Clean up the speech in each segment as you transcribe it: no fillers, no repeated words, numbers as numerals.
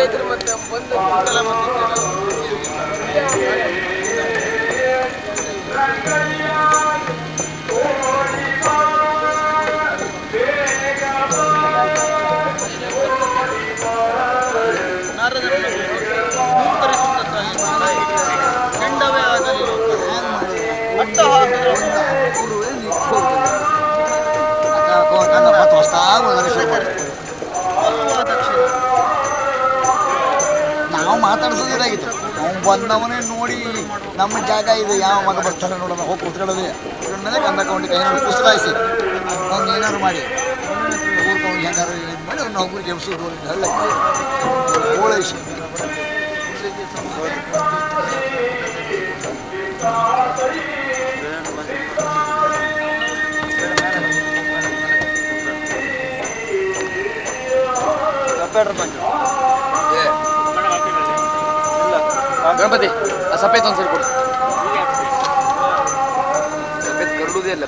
ಇದ್ರೆ ಮತ್ತೆ ಬಂದು ಕೆಂಡವೇ ಆಗಲಿ ಅಟ್ಟ ನಾವು ಮಾತಾಡ್ಸೋದಿರಾಗಿತ್ತು. ನಾವು ಬಂದವನೇ ನೋಡಿ ನಮ್ಮ ಜಾಗ ಇದು, ಯಾವ ಮಗ ಬರ್ತಾನೆ ನೋಡೋಣ, ಹೋಗಿ ಕೂತ್ಕೊಳ್ಳೋದೇ. ಮೇಲೆ ಕಂದಕೊಂಡು ಏನಾದ್ರು ಪುಸ್ತಕಾಯಿಸಿ ಅವ್ನು ಏನಾದ್ರು ಮಾಡಿ ಊರ್ಕೊಂಡು ಹೆಂಗಾರು ಇದು ಮಾಡಿ ಅವ್ನು ಒಬ್ಬರಿಗೆ ಎಬ್ಸೋದು ಎಲ್ಲ ಓಳೈಸಿ ಗಣಪತಿ ಆ ಸಫೇದ್ ಒಂದು ಸರಿ ಕೊಡು. ಸಫೇದ್ ಕರಡುವುದೇ ಇಲ್ಲ.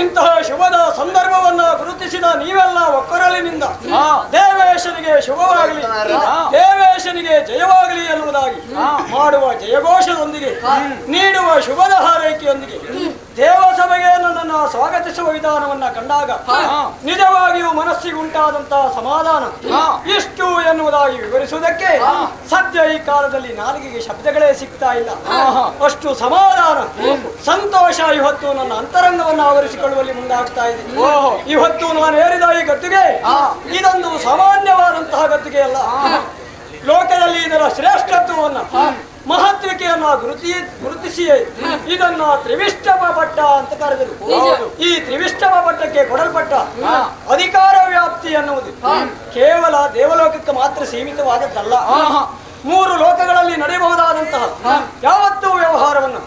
ಇಂತಹ ಶುಭದ ಸಂದರ್ಭವನ್ನ ಗುರುತಿಸಿದ ನೀವೆಲ್ಲ ಒಕ್ಕರಲಿನಿಂದ ದೇವೇಶನಿಗೆ ಶುಭವಾಗಲಿ, ದೇವೇಶನಿಗೆ ಜಯವಾಗಲಿ ಎನ್ನುವುದಾಗಿ ಮಾಡುವ ಜಯಘೋಷದೊಂದಿಗೆ ನೀಡುವ ಶುಭದ ಹಾರೈಕೆಯೊಂದಿಗೆ ದೇವಸಭೆಗೆ ನನ್ನನ್ನು ಸ್ವಾಗತಿಸುವ ವಿಧಾನವನ್ನ ಕಂಡಾಗ ನಿಜವಾಗಿಯೂ ಮನಸ್ಸಿಗುಂಟಾದಂತಹ ಸಮಾಧಾನ ಇಷ್ಟು ಎನ್ನುವುದಾಗಿ ವಿವರಿಸುವುದಕ್ಕೆ ಸದ್ಯ ಈ ಕಾಲದಲ್ಲಿ ನಾಲಿಗೆಗೆ ಶಬ್ದಗಳೇ ಸಿಗ್ತಾ ಇಲ್ಲ. ಅಷ್ಟು ಸಮಾಧಾನ ಸಂತೋಷ ಇವತ್ತು ನನ್ನ ಅಂತರಂಗವನ್ನು ಆವರಿಸಿಕೊಳ್ಳುವಲ್ಲಿ ಮುಂದಾಗ್ತಾ ಇದೆ. ಇವತ್ತು ನಾನು ಏರಿದ ಈ ಗದ್ದುಗೆ ಇದೊಂದು ಸಾಮಾನ್ಯವಾದಂತಹ ಗದ್ದುಗೆ ಅಲ್ಲ. ಲೋಕದಲ್ಲಿ ಇದರ ಶ್ರೇಷ್ಠತ್ವವನ್ನು ಮಹತ್ವಿಕೆಯನ್ನ ಗುರುತಿಸಿ ಇದನ್ನ ತ್ರಿವಿಷ್ಟಮ ಪಟ್ಟ ಅಂತ ಕರೆದರು. ಈ ತ್ರಿವಿಷ್ಟಮ ಪಟ್ಟಕ್ಕೆ ಕೊಡಲ್ಪಟ್ಟ ಅಧಿಕಾರ ವ್ಯಾಪ್ತಿ ಎನ್ನುವುದು ಕೇವಲ ದೇವಲೋಕಕ್ಕೆ ಮಾತ್ರ ಸೀಮಿತವಾದದ್ದಲ್ಲ. ಮೂರು ಲೋಕಗಳಲ್ಲಿ ನಡೆಯಬಹುದಾದಂತಹ ಯಾವತ್ತೂ ವ್ಯವಹಾರವನ್ನು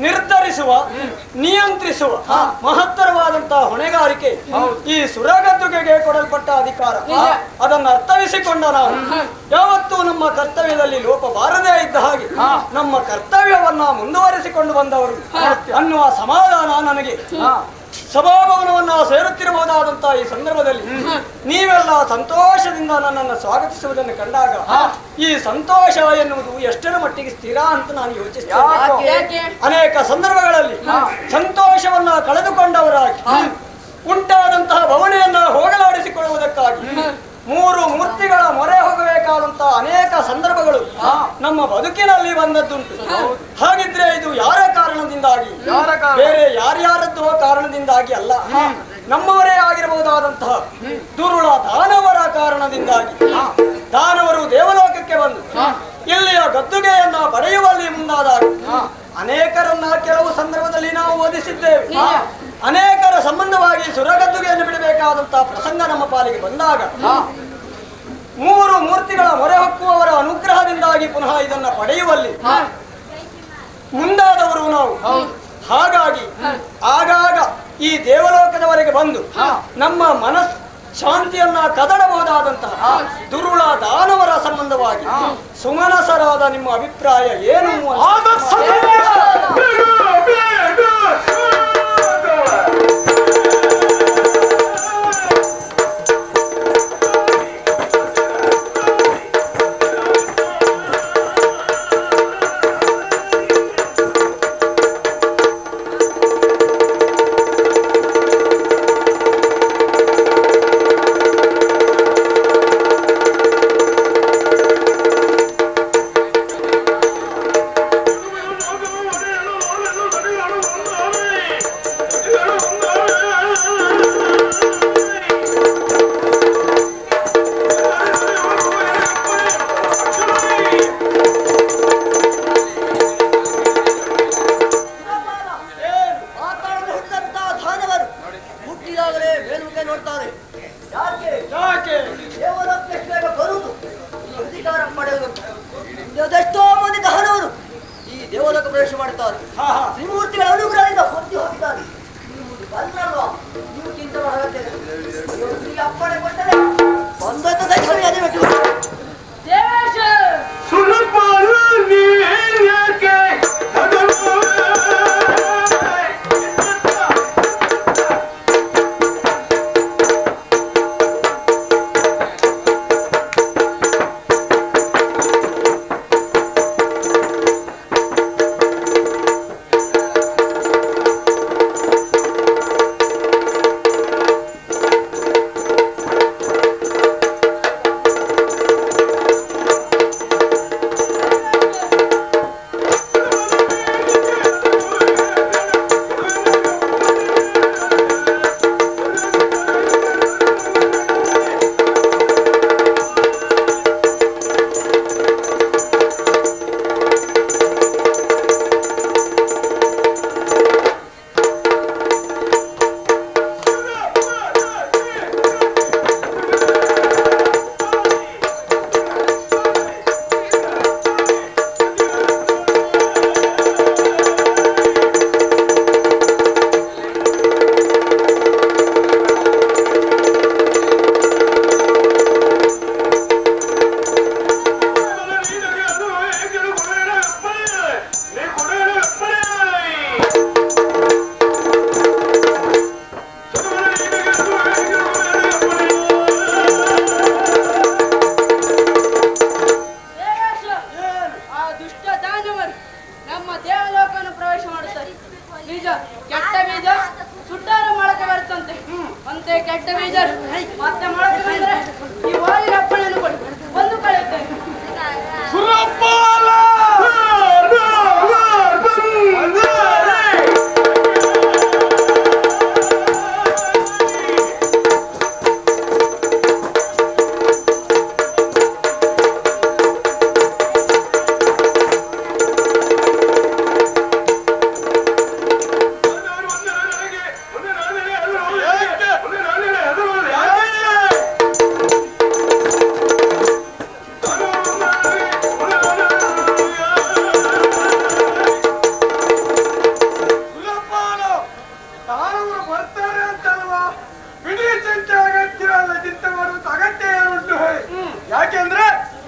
ನಿರ್ಧರಿಸುವ, ನಿಯಂತ್ರಿಸುವ ಮಹತ್ತರವಾದಂತಹ ಹೊಣೆಗಾರಿಕೆ ಈ ಸುರಗದ್ದುಗೆಗೆ ಕೊಡಲ್ಪಟ್ಟ ಅಧಿಕಾರ. ಅದನ್ನು ಅರ್ಥವಿಸಿಕೊಂಡ ನಾವು ಯಾವತ್ತೂ ನಮ್ಮ ಕರ್ತವ್ಯದಲ್ಲಿ ಲೋಪ ಬಾರದೇ ಇದ್ದ ಹಾಗೆ ನಮ್ಮ ಕರ್ತವ್ಯವನ್ನ ಮುಂದುವರಿಸಿಕೊಂಡು ಬಂದವರು ಅನ್ನುವ ಸಮಾಧಾನ ನನಗೆ. ಸಭಾಭವನವನ್ನ ಸೇರುತ್ತಿರಬಹುದಾದಂತಹ ಈ ಸಂದರ್ಭದಲ್ಲಿ ನೀವೆಲ್ಲ ಸಂತೋಷದಿಂದ ನನ್ನನ್ನು ಸ್ವಾಗತಿಸುವುದನ್ನು ಕಂಡಾಗ ಈ ಸಂತೋಷ ಎನ್ನುವುದು ಎಷ್ಟರ ಮಟ್ಟಿಗೆ ಸ್ಥಿರ ಅಂತ ನಾನು ಯೋಚಿಸ್ತೇನೆ. ಅನೇಕ ಸಂದರ್ಭಗಳಲ್ಲಿ ಸಂತೋಷವನ್ನ ಕಳೆದುಕೊಂಡವರಾಗಿ ಉಂಟಾದಂತಹ ಭವನೆಯನ್ನ ಹೋಗಲಾಡಿಸಿಕೊಳ್ಳುವುದಕ್ಕಾಗಿ ಮೂರು ಮೂರ್ತಿಗಳ ಮೊರೆ ಹೋಗಬೇಕಾದಂತಹ ಅನೇಕ ಸಂದರ್ಭಗಳು ನಮ್ಮ ಬದುಕಿನಲ್ಲಿ ಬಂದದ್ದುಂಟು. ಹಾಗಿದ್ರೆ ಇದು ಯಾರ ಕಾರಣದಿಂದಾಗಿ, ಬೇರೆ ಯಾರ್ಯಾರದ್ದೋ ಕಾರಣದಿಂದಾಗಿ ಅಲ್ಲ, ನಮ್ಮವರೇ ಆಗಿರಬಹುದಾದಂತಹ ದುರುಳ ದಾನವರ ಕಾರಣದಿಂದಾಗಿ. ದಾನವರು ದೇವಲೋಕಕ್ಕೆ ಬಂದು ಇಲ್ಲಿಯ ಗದ್ದುಗೆಯನ್ನ ಪಡೆಯುವಲ್ಲಿ ಮುಂದಾದಾಗ ಅನೇಕರನ್ನ ಕೆಲವು ಸಂದರ್ಭದಲ್ಲಿ ನಾವು ಓದಿಸಿದ್ದೇವೆ. ಅನೇಕರ ಸಂಬಂಧವಾಗಿ ಸುರಗದ್ದುಗೆಯನ್ನು ಬಿಡಬೇಕಾದಂತಹ ಪ್ರಸಂಗ ನಮ್ಮ ಪಾಲಿಗೆ ಬಂದಾಗ ಮೂರು ಮೂರ್ತಿಗಳ ಮೊರೆ ಹೊಕ್ಕುವವರ ಅನುಗ್ರಹದಿಂದಾಗಿ ಪುನಃ ಇದನ್ನ ಪಡೆಯುವಲ್ಲಿ ಮುಂದಾದವರು ನಾವು. ಹಾಗಾಗಿ ಆಗಾಗ ಈ ದೇವಲೋಕದವರೆಗೆ ಬಂದು ನಮ್ಮ ಮನಸ್ ಶಾಂತಿಯನ್ನ ಕದಡಬಹುದಾದಂತಹ ದುರುಳ ದಾನವರ ಸಂಬಂಧವಾಗಿ ಸುಮನಸರಾದ ನಿಮ್ಮ ಅಭಿಪ್ರಾಯ ಏನು? ಅದೆಷ್ಟೋ ಮಂದಿ ದಹನವರು ಈ ದೇವಲೋಕ ಪ್ರವೇಶ ಮಾಡುತ್ತಾರೆ. ತ್ರಿಮೂರ್ತಿಗಳ ಅನುಗ್ರಹದಿಂದ ಹೊಂದಿ ಹೋಗಿದ್ದಾರೆ. ಬಂದ್ರಲ್ವಾ, ನೀವು ಚಿಂತೆ ಮಾಡಬೇಕು. ಅಪ್ಪಣೆ ಕೊಟ್ಟರೆ ಬಂದಂತ ದೈವವೇ ಅದೇ ಬೇಕು.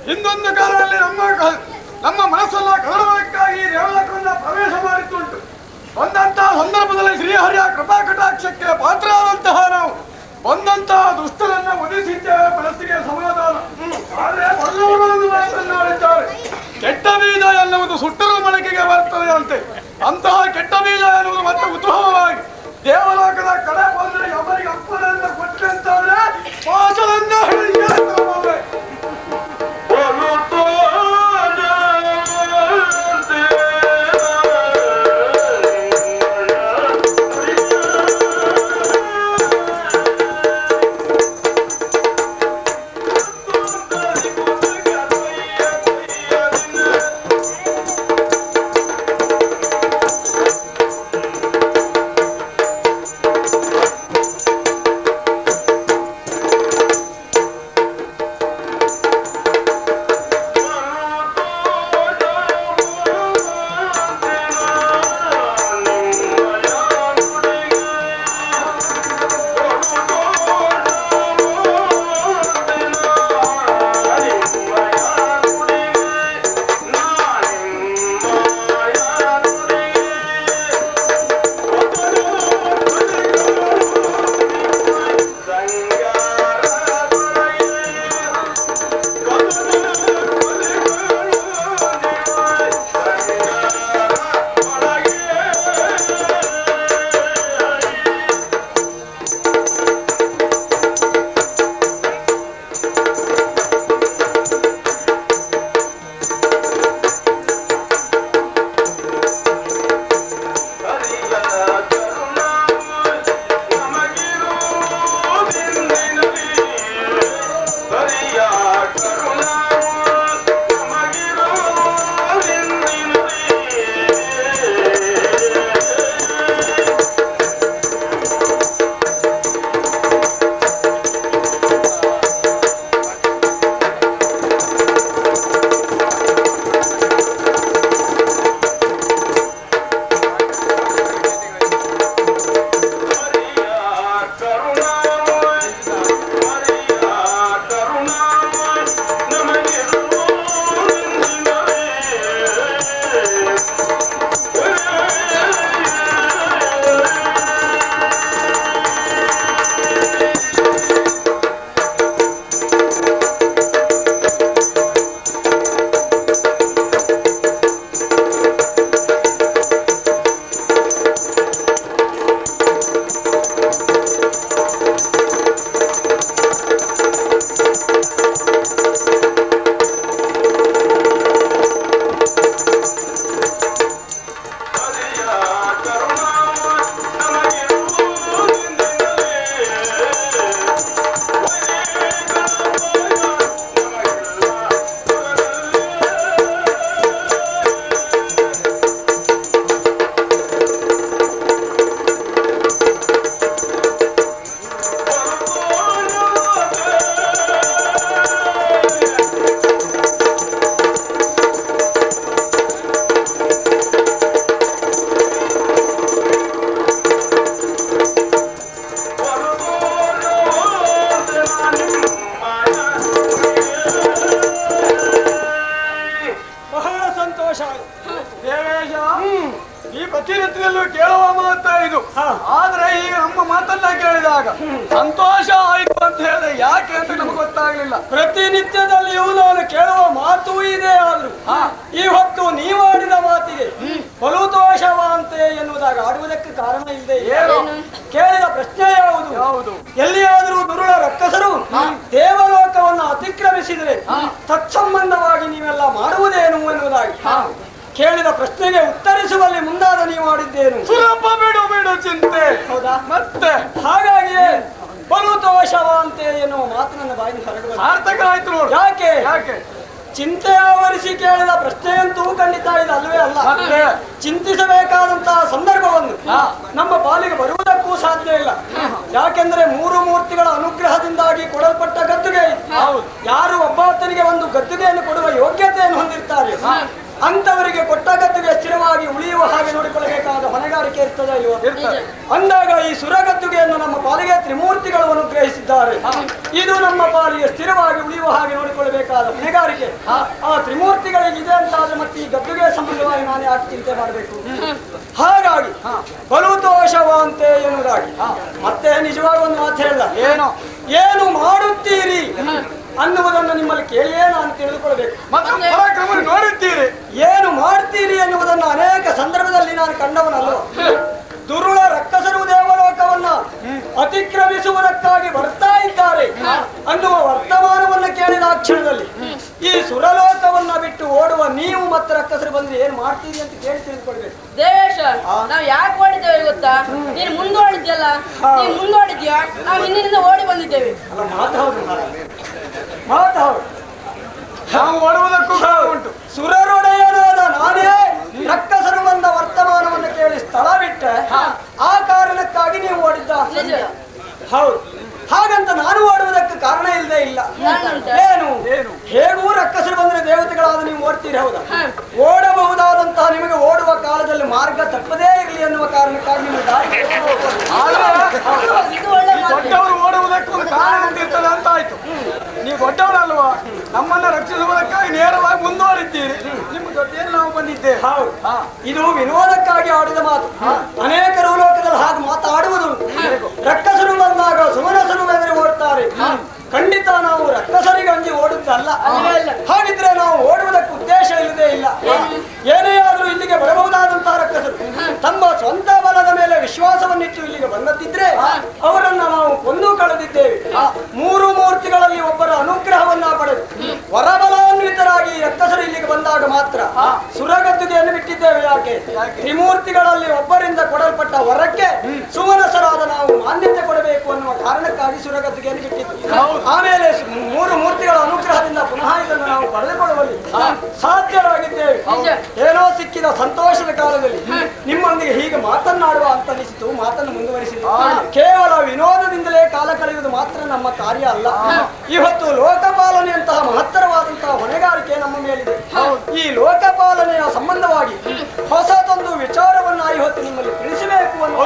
ಹಿಂದೊಂದು ಕಾಲದಲ್ಲಿ ನಮ್ಮ ಮನಸ್ಸೆಲ್ಲ ಕದಡಬೇಕಾಗಿ ದೇವಲೋಕವನ್ನ ಪ್ರವೇಶ ಮಾಡಿದ್ದುಂಟು. ಬಂದಂತಹ ಸಂದರ್ಭದಲ್ಲಿ ಶ್ರೀಹರಿಯ ಕೃಪಾ ಕಟಾಕ್ಷಕ್ಕೆ ಪಾತ್ರರಾದಂತಹ ನಾವು ಬಂದಂತಹ ದುಷ್ಟರನ್ನ ಒದಿಸಿದ್ದೇವೆ, ಮನಸ್ಸಿಗೆ ಸಮಾಧಾನ. ಆದರೆ ಬಲ್ಲವರನ್ನು ಮಾತನಾಡಿದ್ದಾರೆ, ಕೆಟ್ಟ ಬೀಜ ಎನ್ನುವುದು ಸುಟ್ಟರೂ ಮೊಳಕೆಗೆ ಬರ್ತದೆ ಅಂತೆ. ಅಂತಹ ಕೆಟ್ಟ ಬೀಜ ಎನ್ನುವುದು ಮತ್ತೆ ಉದ್ಭವವಾಗಿ ದೇವಲೋಕದ ಕಡೆ ಬಂದರೆ ಅವರಿಗೆ ಅಪ್ಪನನ್ನ ಕೊಟ್ಟಂತಾದ್ರೆ ಪಾಶದಿಂದ ಪ್ರತಿನಿತ್ಯದಲ್ಲೂ ಕೇಳುವ ಮಾತಾ ಇದು. ಆದ್ರೆ ಈಗ ನಮ್ಮ ಮಾತನ್ನ ಕೇಳಿದಾಗ ಸಂತೋಷ ಆಯ್ತು ಅಂತ ಹೇಳಿದ್ರೆ ಯಾಕೆ ಅಂತ ನಮ್ಗೆ ಗೊತ್ತಾಗ್ಲಿಲ್ಲ. ಪ್ರತಿನಿತ್ಯದಲ್ಲಿಯೂ ನಾನು ಕೇಳುವ ಮಾತು ಇದೆ. ಆದ್ರೂ ಈ ಹೊತ್ತು ನೀವಾಡಿದ ಮಾತಿಗೆ ಫಲುತೋಷವಂತೆ ಎನ್ನುವುದಾಗ ಆಡುವುದಕ್ಕೆ ಕಾರಣ ಇಲ್ಲದೆ ಕೇಳಿದ ಪ್ರಶ್ನೆ ಯಾವುದು? ಎಲ್ಲಿಯಾದರೂ ದುರುಳ ರಕ್ಕಸರು ದೇವಲೋಕವನ್ನು ಅತಿಕ್ರಮಿಸಿದರೆ ತತ್ಸಂಬಂಧವಾಗಿ ನೀವೆಲ್ಲ ಮಾಡುವುದೇನು ಎನ್ನುವುದಾಗಿ ಕೇಳಿದ ಪ್ರಶ್ನೆಗೆ ಉತ್ತರಿಸುವಲ್ಲಿ ಮುಂದಾದ ನೀವು ಮಾಡಿದ್ದೇನು? ಸುಲಭ ಬಿಡು ಚಿಂತೆ. ಹೌದಾ? ಮತ್ತೆ ಹಾಗಾಗಿಯೇ ಫಲುತೋಷವಂತೆ ಎನ್ನುವ ಮಾತು ನನ್ನ ಬಾಯಿಗೆ ಹೊರಡುವ ಸಾರ್ಥಕ ಆಯ್ತು ನೋಡು. ಯಾಕೆ ಚಿಂತೆ ಆವರಿಸಿ ಕೇಳಿದ ಪ್ರಶ್ನೆಯಂತೂ ಖಂಡಿತ ಇದು ಅಲ್ವೇ ಅಲ್ಲ. ಚಿಂತಿಸಬೇಕಾದಂತಹ ಸಂದರ್ಭವನ್ನು ನಮ್ಮ ಪಾಲಿಗೆ ಬರುವುದಕ್ಕೂ ಸಾಧ್ಯ ಇಲ್ಲ. ಯಾಕೆಂದ್ರೆ ಮೂರು ಮೂರ್ತಿಗಳ ಅನುಗ್ರಹದಿಂದಾಗಿ ಕೊಡಲ್ಪಟ್ಟ ಗದ್ದುಗೆ ಯಾರು ಒಬ್ಬಾತನಿಗೆ ಒಂದು ಗದ್ದುಗೆಯನ್ನು ಕೊಡುವ ಯೋಗ್ಯತೆಯನ್ನು ಹೊಂದಿರ್ತಾರೆ ಅಂತವರಿಗೆ ಕೊಟ್ಟ ಗದ್ದುಗೆ ಸ್ಥಿರವಾಗಿ ಉಳಿಯುವ ಹಾಗೆ ನೋಡಿಕೊಳ್ಳಬೇಕಾದ ಹೊಣೆಗಾರಿಕೆ ಇರ್ತದೆ ಇಲ್ವೋ? ಅಂದಾಗ ಈ ಸುರಗದ್ದುಗೆಯನ್ನು ನಮ್ಮ ಪಾಲಿಗೆ ತ್ರಿಮೂರ್ತಿಗಳು ಅನುಗ್ರಹಿಸಿದ್ದಾರೆ. ಇದು ನಮ್ಮ ಪಾಲಿಗೆ ಸ್ಥಿರವಾಗಿ ಉಳಿಯುವ ಹಾಗೆ ನೋಡಿಕೊಳ್ಳಬೇಕಾದ ಹೊಣೆಗಾರಿಕೆ ಆ ತ್ರಿಮೂರ್ತಿಗಳಿಗೆ ಇದೆ ಅಂತಾದ್ರೆ ಮತ್ತೆ ಈ ಗದ್ದುಗೆ ಸಂಬಂಧವಾಗಿ ನಾನು ಯಾಕೆ ಚಿಂತೆ ಮಾಡಬೇಕು? ಹಾಗಾಗಿ ಫಲುತೋಷವಂತೆ ಎನ್ನುವುದಾಗಿ ಮತ್ತೆ ನಿಜವಾಗಿ ಒಂದು ಮಾತು ಹೇಳ, ಏನು ಮಾಡುತ್ತೀರಿ ಅನ್ನುವುದನ್ನು ನಿಮ್ಮಲ್ಲಿ ಕೇಳಿಯೇ ನಾನು ತಿಳಿದುಕೊಳ್ಬೇಕು. ನೋಡುತ್ತೀರಿ ಏನು ಮಾಡ್ತೀರಿ ಎನ್ನುವುದನ್ನು ಅನೇಕ ಸಂದರ್ಭದಲ್ಲಿ ನಾನು ಕಂಡವನಲ್ಲ. ದುರುಳ ರಕ್ಕಸರು ದೇವಲೋಕವನ್ನ ಅತಿಕ್ರಮಿಸುವುದಕ್ಕಾಗಿ ಬರ್ತಾ ಇದ್ದಾರೆ ಅನ್ನುವ ವರ್ತಮಾನವನ್ನು ಕೇಳಿದ ಆ ಕ್ಷಣದಲ್ಲಿ ಈ ಸುರಲೋಕವನ್ನ ಬಿಟ್ಟು ಓಡುವ ನೀವು ಮತ್ತೆ ರಕ್ಕಸರು ಬಂದ್ರೆ ಏನ್ ಮಾಡ್ತೀರಿ ಅಂತ ಕೇಳಿ ತಿಳಿದುಕೊಳ್ಬೇಕು. ದೇವೇಶ, ನಾವ್ ಯಾಕೆ ಓಡಿದ್ದೇವೆ ಗೊತ್ತಾ? ನೀನು ಮುಂದೋಡಿದ್ಯಲ್ಲ, ನೀನ್ ಮುಂದೋಡಿದ್ಯಾ, ನಾವು ಹಿಂದಿನಿಂದ ಓಡಿ ಬಂದಿದ್ದೇವೆ. ಅಲ್ಲ, ಮಾತಾಡು ಮಾತಾಡು. ನಾವು ಓಡುವುದಕ್ಕೂ ಉಂಟು. ಸುರರೊಡೆಯನಾದ ನಾನೇ ರಕ್ಕಸರು ಬಂದ ವರ್ತಮಾನವನ್ನು ಕೇಳಿ ಸ್ಥಳ ಬಿಟ್ಟೆ, ಆ ಕಾರಣಕ್ಕಾಗಿ ನೀವು ಓಡಿದ್ದ. ಹೌದು, ಹಾಗಂತ ನಾನು ಓಡುವುದಕ್ಕೆ ಕಾರಣ ಇಲ್ಲದೆ ಇಲ್ಲ. ಏನು ಹೇಗೂ ರಕ್ಕಸರು ಬಂದ್ರೆ ದೇವತೆಗಳಾದ ನೀವು ಓಡ್ತೀರಿ, ಹೌದಾ? ಓಡಬಹುದಾದಂತಹ ನಿಮಗೆ ಓಡುವ ಕಾಲದಲ್ಲಿ ಮಾರ್ಗ ತಪ್ಪದೇ ಇರಲಿ ಅನ್ನುವ ಕಾರಣಕ್ಕಾಗಿ ನಿಮಗೆ ದಾರಿ ದೊಡ್ಡವರು ಓಡುವುದಕ್ಕೆ ಒಂದು ಕಾರಣ ಇರ್ತದೆ ಅಂತ ಆಯ್ತು. ನೀವು ದೊಡ್ಡವರಲ್ವಾ, ನಮ್ಮನ್ನ ರಕ್ಷಿಸುವುದಕ್ಕಾಗಿ ನೇರವಾಗಿ ಮುಂದುವರಿದ್ದೀರಿ. ನಿಮ್ಮ ಜೊತೆಯಲ್ಲಿ ನಾವು ಬಂದಿದ್ದೇವೆ. ಹೌದು, ಇದು ವಿನೋದಕ್ಕಾಗಿ ಆಡಿದ ಮಾತು. ಅನೇಕರು ಲೋಕದಲ್ಲಿ ಹಾಗೆ ಮಾತಾಡುವುದು. ರಕ್ಕಸರು ಬಂದಾಗ ಸುಮನಸರು ಬೆದರಿ ಓಡ್ತಾರೆ. ಖಂಡಿತ ನಾವು ರಕ್ಕಸರಿಗೆ ಅಂಜಿ ಓಡುತ್ತಲ್ಲ. ಹಾಗಿದ್ರೆ ನಾವು ಓಡುವುದಕ್ಕೆ ಉದ್ದೇಶ ಇಲ್ಲದೆ ಇಲ್ಲ. ಏನೇ ಆದ್ರೂ ಇಲ್ಲಿಗೆ ಬರಬಹುದಾದಂತಹ ರಕ್ಕಸರು ತಮ್ಮ ಸ್ವಂತ ಬಲದ ಮೇಲೆ ವಿಶ್ವಾಸವನ್ನಿಟ್ಟು ಇಲ್ಲಿಗೆ ಬಂದದ್ದಿದ್ರೆ ಅವರನ್ನ ನಾವು ಕೊಂದು ಕಳೆದಿದ್ದೇವೆ. ಮೂರು ಮೂರ್ತಿಗಳಲ್ಲಿ ಒಬ್ಬರ ಅನುಗ್ರಹವನ್ನ ಪಡೆದು ವರಬಲಾನ್ವಿತರಾಗಿ ರಕ್ಕಸರು ಇಲ್ಲಿಗೆ ಬಂದಾಗ ಮಾತ್ರ ಸುರಗದ್ದುಗೆಯನ್ನು ಬಿಟ್ಟಿದ್ದೇವೆ. ಯಾಕೆ? ತ್ರಿಮೂರ್ತಿಗಳಲ್ಲಿ ಒಬ್ಬರಿಂದ ಕೊಡಲ್ಪಟ್ಟ ವರಕ್ಕೆ ಸುಮನಸರಾದ ನಾವು ಮಾನ್ಯತೆ ಕೊಡಬೇಕು ಅನ್ನುವ ಕಾರಣಕ್ಕಾಗಿ ಸುರಗದ್ದುಗೆಯನ್ನು ಬಿಟ್ಟಿದ್ದು. ಆಮೇಲೆ ಮೂರು ಮೂರ್ತಿಗಳ ಅನುಗ್ರಹದಿಂದ ಪುನಃ ಇದನ್ನು ನಾವು ಪಡೆದುಕೊಳ್ಳುವಲ್ಲಿ ಸಾಧ್ಯರಾಗಿದ್ದೇವೆ. ಏನೋ ಸಿಕ್ಕಿದ ಸಂತೋಷದ ಕಾಲದಲ್ಲಿ ನಿಮ್ಮೊಂದಿಗೆ ಹೀಗೆ ಮಾತನಾಡುವ ಅಂತ ಅನಿಸಿತು. ಮಾತನ್ನು ಮುಂದುವರಿಸಿತು. ಕೇವಲ ವಿನೋದದಿಂದಲೇ ಕಾಲ ಕಳೆಯುವುದು ಮಾತ್ರ ನಮ್ಮ ಕಾರ್ಯ ಅಲ್ಲ. ಇವತ್ತು ಲೋಕಪಾಲನೆಯಂತಹ ಮಹತ್ತರವಾದಂತಹ ಹೊಣೆಗಾರಿಕೆ ನಮ್ಮ ಮೇಲಿದೆ. ಈ ಲೋಕಪಾಲನೆಯ ಸಂಬಂಧವಾಗಿ ಹೊಸದೊಂದು ವಿಚಾರವನ್ನ ಇವತ್ತು ನಿಮ್ಮಲ್ಲಿ ತಿಳಿಸಬೇಕು ಅನ್ನುವ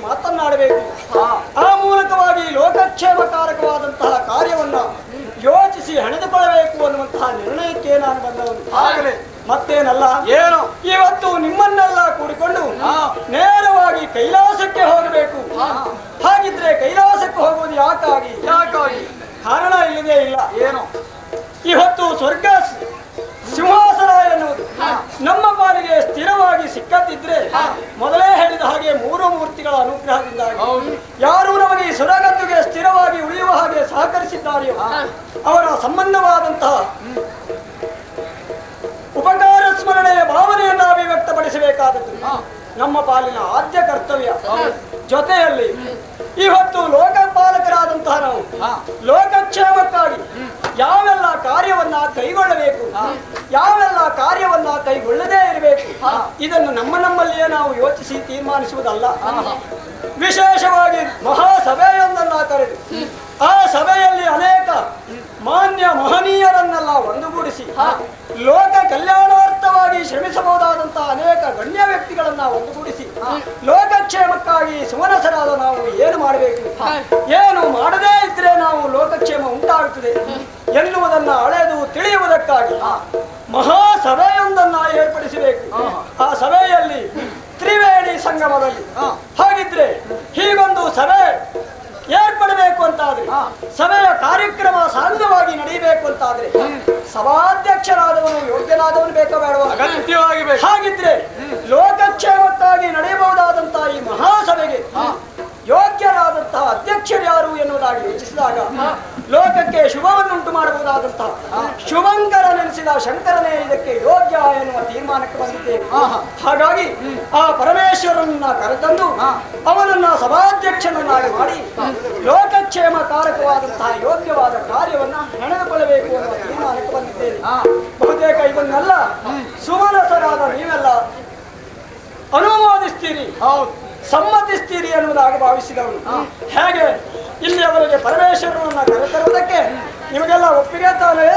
ಮಾತನಾಡಬೇಕು. ಆ ಮೂಲಕವಾಗಿ ಲೋಕಕ್ಷೇಮಕಾರಕವಾದಂತಹ ಕಾರ್ಯವನ್ನ ಯೋಚಿಸಿ ಹಣೆದುಕೊಳ್ಳಬೇಕು ಅನ್ನುವಂತಹ ನಿರ್ಣಯಕ್ಕೆ ನಾನು ಬಂದವನು. ಆಗಲೇ ಮತ್ತೇನಲ್ಲ, ಏನು ಇವತ್ತು ನಿಮ್ಮನ್ನೆಲ್ಲ ಕೂಡಿಕೊಂಡು ನೇರವಾಗಿ ಕೈಲಾಸಕ್ಕೆ ಹೋಗಬೇಕು. ಹಾಗಿದ್ರೆ ಕೈಲಾಸಕ್ಕೆ ಹೋಗುವುದು ಯಾಕಾಗಿ? ಕಾರಣ ಇಲ್ಲದೆ ಇಲ್ಲ. ಏನು ಇವತ್ತು ಸ್ವರ್ಗ ಸಿಂಹಾಸನ ಎನ್ನುವುದು ನಮ್ಮ ಪಾಲಿಗೆ ಅನುಗ್ರಹದಿಂದಾಗಿ ಯಾರು ನಮಗೆ ಈ ಸುರಗದ್ದುಗೆ ಸ್ಥಿರವಾಗಿ ಉಳಿಯುವ ಹಾಗೆ ಸಹಕರಿಸಿದ್ದಾರೆಯೋ ಅವರ ಸಂಬಂಧವಾದಂತಹ ಉಪಕಾರ ಸ್ಮರಣೆಯ ಭಾವನೆಯನ್ನು ಅಭಿವ್ಯಕ್ತಪಡಿಸಬೇಕಾದದ್ದು ನಮ್ಮ ಪಾಲಿನ ಆದ್ಯ ಕರ್ತವ್ಯ. ಜೊತೆಯಲ್ಲಿ ಇವತ್ತು ಲೋಕಪಾಲಕರಾದಂತಹ ನಾವು ಲೋಕಕ್ಷೇಮಕ್ಕಾಗಿ ಯಾವೆಲ್ಲ ಕಾರ್ಯವನ್ನ ಕೈಗೊಳ್ಳಬೇಕು, ಯಾವೆಲ್ಲ ಕಾರ್ಯವನ್ನ ಕೈಗೊಳ್ಳದೇ ಇರಬೇಕು, ಇದನ್ನು ನಮ್ಮಲ್ಲಿಯೇ ನಾವು ಯೋಚಿಸಿ ತೀರ್ಮಾನಿಸುವುದಲ್ಲ. ವಿಶೇಷವಾಗಿ ಮಹಾಸಭೆಯೊಂದನ್ನ ಕರೆದು ಆ ಸಭೆಯಲ್ಲಿ ಅನೇಕ ಮಾನ್ಯ ಮಹನೀಯರನ್ನೆಲ್ಲ ಒಂದುಗೂಡಿಸಿ ಲೋಕ ಕಲ್ಯಾಣಾರ್ಥವಾಗಿ ಶ್ರಮಿಸಬಹುದಾದಂತಹ ಅನೇಕ ಗಣ್ಯ ವ್ಯಕ್ತಿಗಳನ್ನ ಒಂದುಗೂಡಿಸಿ ಲೋಕಕ್ಷೇಮಕ್ಕಾಗಿ ಸುಮನಸರಾದ ನಾವು ಏನು ಮಾಡಬೇಕು, ಏನು ಮಾಡದೇ ಇದ್ರೆ ನಾವು ಲೋಕಕ್ಷೇಮ ಉಂಟಾಗುತ್ತದೆ ಎನ್ನುವುದನ್ನ ಅಳೆದು ತಿಳಿಯುವುದಕ್ಕಾಗಿ ಮಹಾಸಭೆಯೊಂದನ್ನ ಏರ್ಪಡಿಸಬೇಕು. ಆ ಸಭೆಯಲ್ಲಿ ತ್ರಿವೇಣಿ ಸಂಗಮದಲ್ಲಿ ಹಾಗಿದ್ರೆ ಹೀಗೊಂದು ಸಭೆ ಏರ್ಪಡಬೇಕು ಅಂತಾದ್ರೆ, ಸಭೆಯ ಕಾರ್ಯಕ್ರಮ ಸಾಂಗವಾಗಿ ನಡೆಯಬೇಕು ಅಂತಾದ್ರೆ ಸಭಾಧ್ಯಕ್ಷರಾದವನು ಯೋಗ್ಯನಾದವನು ಬೇಕೋ ಬೇಡವ? ಅಗತ್ಯವಾಗಿ ಬೇಕು. ಹಾಗಿದ್ರೆ ಲೋಕಕ್ಷೇಮಕ್ಕಾಗಿ ನಡೆಯಬಹುದಾದಂತಹ ಈ ಮಹಾಸಭೆಗೆ ಯೋಗ್ಯರಾದಂತಹ ಅಧ್ಯಕ್ಷರು ಯಾರು ಎನ್ನುವುದಾಗಿ ಯೋಚಿಸಿದಾಗ ಲೋಕಕ್ಕೆ ಶುಭವನ್ನುಂಟು ಮಾಡಬಹುದಾದಂತಹ ಶುಭಂಕರ ನೆನೆಸಿದ ಶಂಕರನೇ ಇದಕ್ಕೆ ಯೋಗ್ಯ ಎನ್ನುವ ತೀರ್ಮಾನಕ್ಕೆ ಬಂದಿದ್ದೇವೆ. ಹಾಗಾಗಿ ಆ ಪರಮೇಶ್ವರನನ್ನ ಕರೆತಂದು ಅವನನ್ನ ಸಭಾಧ್ಯಕ್ಷನನ್ನಾಗಿ ಮಾಡಿ ಲೋಕಕ್ಷೇಮ ಕಾರಕವಾದಂತಹ ಯೋಗ್ಯವಾದ ಕಾರ್ಯವನ್ನ ಹೆಣೆದುಕೊಳ್ಳಬೇಕು ಎನ್ನುವ ತೀರ್ಮಾನಕ್ಕೆ ಬಂದಿದ್ದೇವೆ. ಬಹುತೇಕ ಇದನ್ನೆಲ್ಲ ಸುಮನಸರಾದ ನೀವೆಲ್ಲ ಅನುಮೋದಿಸ್ತೀರಿ, ಸಮ್ಮತಿಸ್ತೀರಿ ಎನ್ನುವುದಾಗಿ ಭಾವಿಸಿದವನು. ಹೇಗೆ ಇಲ್ಲಿಯವರೆಗೆ ಪರಮೇಶ್ವರನನ್ನ ಕರೆತರುವುದಕ್ಕೆ ನಿಮಗೆಲ್ಲ ಒಪ್ಪಿಗೆ ತಾನೇ?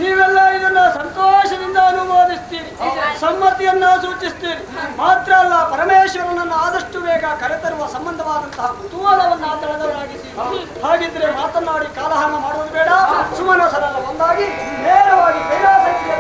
ನೀವೆಲ್ಲ ಇದನ್ನ ಸಂತೋಷದಿಂದ ಅನುಮೋದಿಸ್ತೀರಿ, ಸಮ್ಮತಿಯನ್ನ ಸೂಚಿಸ್ತೀರಿ. ಮಾತ್ರ ಅಲ್ಲ, ಪರಮೇಶ್ವರನನ್ನು ಆದಷ್ಟು ಬೇಗ ಕರೆತರುವ ಸಂಬಂಧವಾದಂತಹ ಕುತೂಹಲವನ್ನ ತಳೆದವರಾಗಿದ್ದೀರಿ. ಹಾಗಿದ್ರೆ ಮಾತನಾಡಿ ಕಾಲಹರಣ ಮಾಡುವುದು ಬೇಡ, ಸುಮನಸರೆಲ್ಲ ಒಂದಾಗಿ ನೇರವಾಗಿ ಕೈಲಾಸಕ್ಕೆ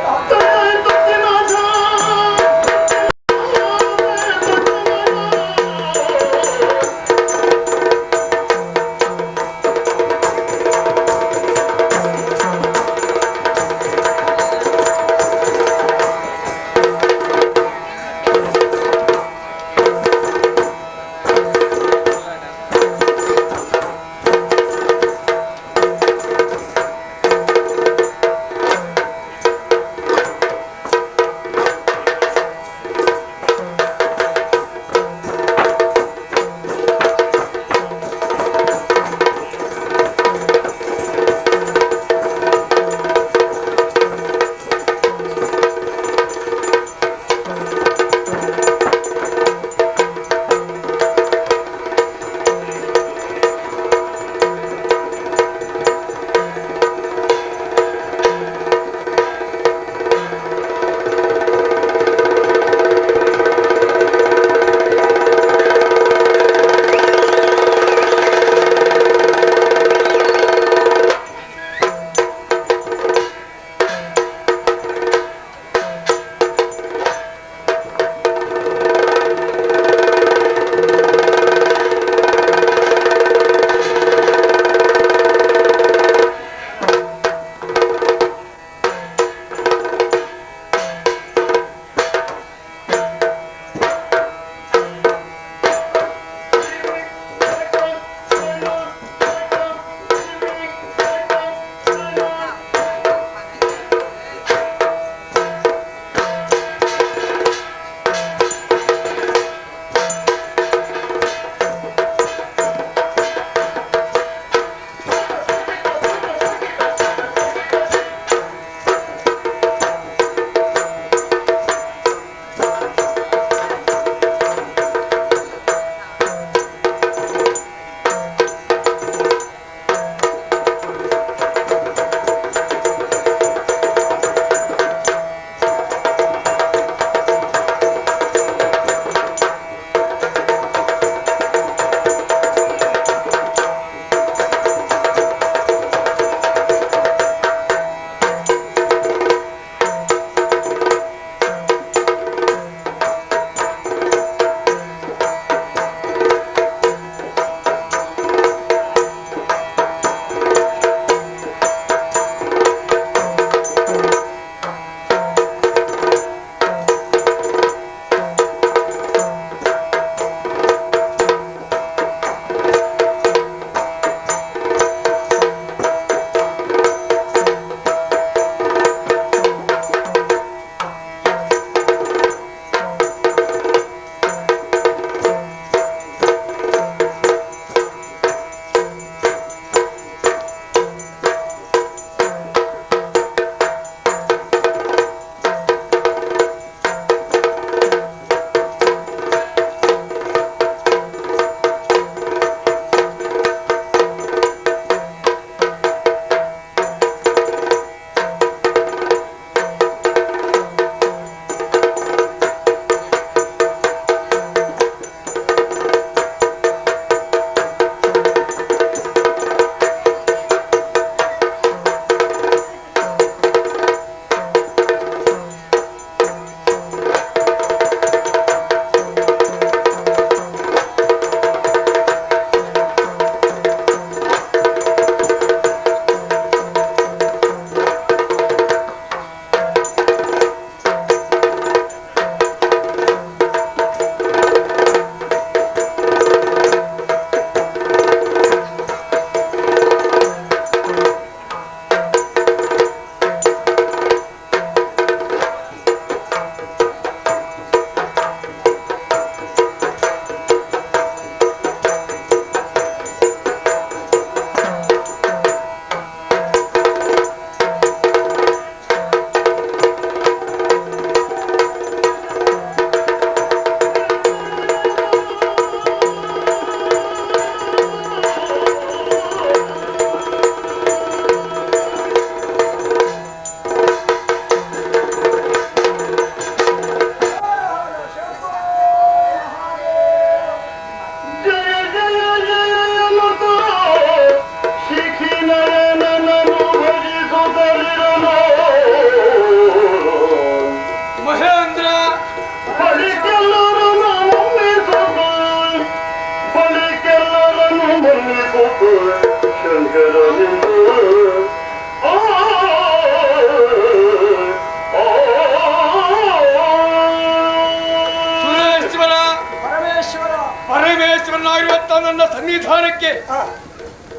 ಪರಮೇಶ್ವರನಾಗಿರುವಂತ ನನ್ನ ಸನ್ನಿಧಾನಕ್ಕೆ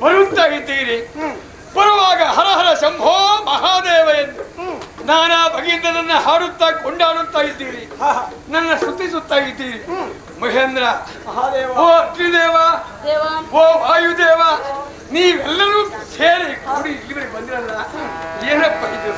ಬರುತ್ತಾ ಇದ್ದೀರಿ. ಬರುವಾಗ ಹರ ಹರ ಶಂಭೋ ಮಹಾದೇವ ಎಂದು ನಾನಾ ಬಗೆಯಿಂದ ನನ್ನ ಹಾಡುತ್ತಾ ಕೊಂಡಾಡುತ್ತಾ ಇದ್ದೀರಿ, ನನ್ನ ಸ್ತುತಿಸುತ್ತಾ ಇದ್ದೀರಿ. ಮಹೇಂದ್ರ, ಓ ಅಗ್ನಿದೇವ, ಓ ವಾಯುದೇವ, ನೀವೆಲ್ಲರೂ ಸೇರಿ ಕೂಡಿ ಇಲ್ಲಿವರೆಗೆ ಬಂದಿರಲ್ಲ, ಏನಪ್ಪ ಇದು?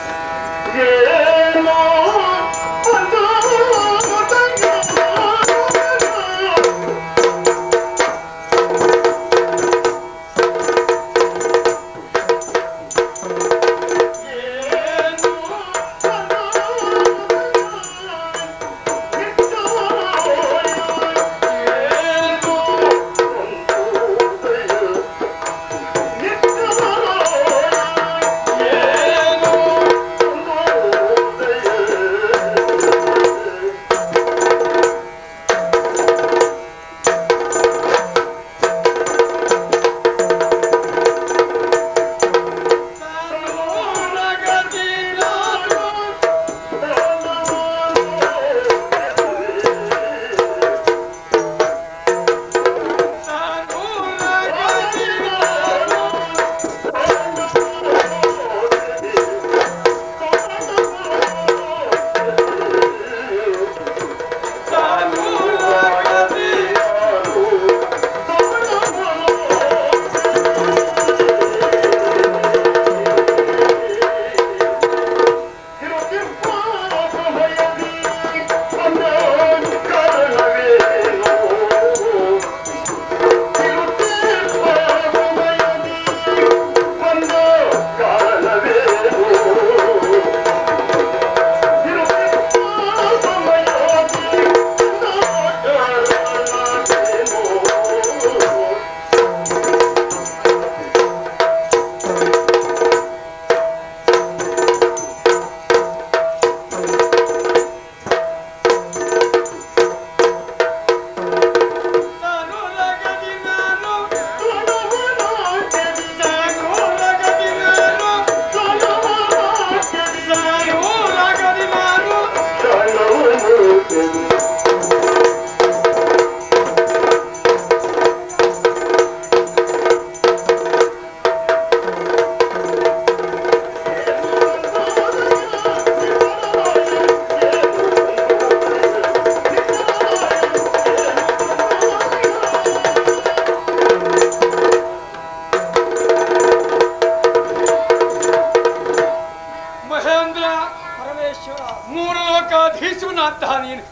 ಲೋಕಾಧೀಶನಾದಂತಹ ನೀನು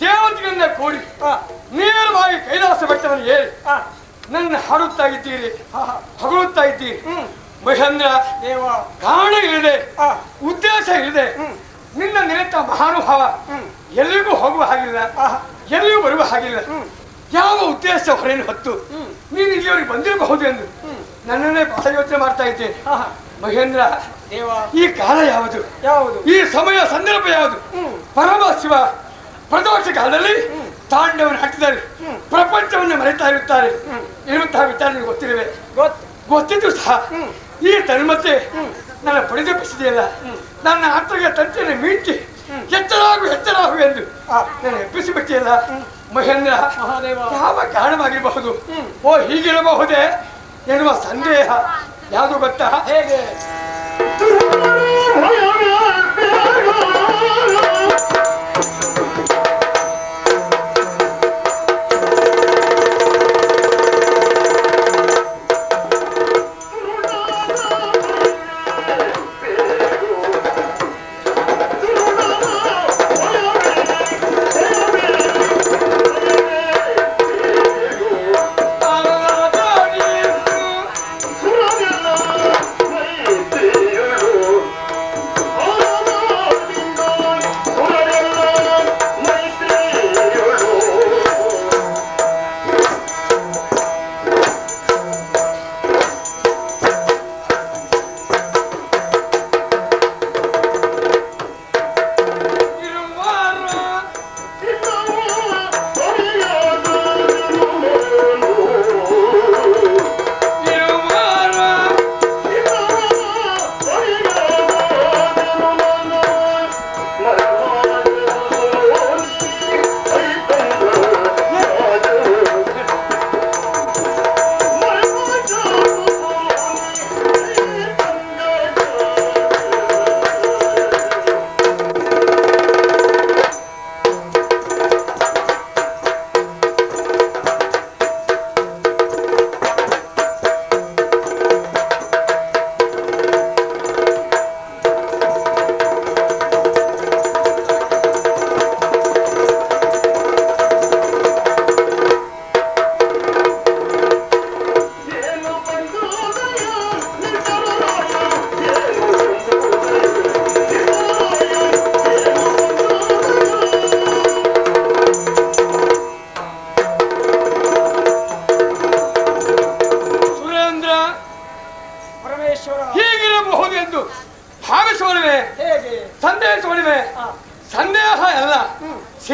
ದೇವತೆಗಳನ್ನ ಕೂಡಿ ನೇರವಾಗಿ ಕೈಲಾಸ ಬೆಟ್ಟವನ್ನು ಏರಿ ನನ್ನ ಹಾಡುತ್ತಾ ಇದ್ದೀರಿ, ಹೊಗಳುತ್ತಾ ಇದ್ದೀರಿ. ಮಹೇಂದ್ರ ದೇವ, ಕಾರಣ ಇಲ್ಲದೆ, ಉದ್ದೇಶ ಇಲ್ಲದೆ ನಿನ್ನ ನಿರಂತ ಮಹಾನುಭಾವ ಎಲ್ಲಿಗೂ ಹೋಗುವ ಹಾಗಿಲ್ಲ, ಎಲ್ಲಿಗೂ ಬರುವ ಹಾಗಿಲ್ಲ. ಯಾವ ಉದ್ದೇಶ ಹೊರೆಯನ್ನು ಹೊತ್ತು ನೀನು ಇಲ್ಲಿಯವರೆಗೆ ಬಂದಿರಬಹುದು ಎಂದು ನನ್ನನ್ನೇ ಬಹಳ ಯೋಚನೆ ಮಾಡ್ತಾ ಇದ್ದೇನೆ. ಮಹೇಂದ್ರ ದೇವ, ಈ ಕಾಲ ಯಾವುದು, ಈ ಸಮಯ ಸಂದರ್ಭ ಯಾವುದು? ಪರಮ ಶಿವ ಪ್ರದೋಷ ಕಾಲದಲ್ಲಿ ತಾಂಡವನ್ನು ಹಾಕಿದ್ದಾರೆ, ಪ್ರಪಂಚವನ್ನು ಮರೆತಾ ಇರುತ್ತಾರೆ ಇರುವಂತಹ ವಿಚಾರ ನಿಮಗೆ ಗೊತ್ತಿರುವೆ. ಗೊತ್ತಿದ್ದು ಸಹ ಈ ತನ್ಮತ್ತೆ ನನ್ನ ಪಡೆದೆಪ್ಪಿಸಿದೆಯಲ್ಲ, ನನ್ನ ಆತ್ಮಗೆ ತಂತಿಯನ್ನು ಮೀಟಿ ಎಚ್ಚರಾಗು ಎಂದು ನಾನು ಎಬ್ಬಿಸಿಬಿಟ್ಟಿಯಲ್ಲ. ಮಹೇಂದ್ರ, ಯಾವ ಕಾರಣವಾಗಿರಬಹುದು? ಓ ಹೀಗಿರಬಹುದೇ ಎನ್ನುವ ಸಂದೇಹ ಯಾವುದು ಗೊತ್ತಾ? ಹೇಗೆ Oh!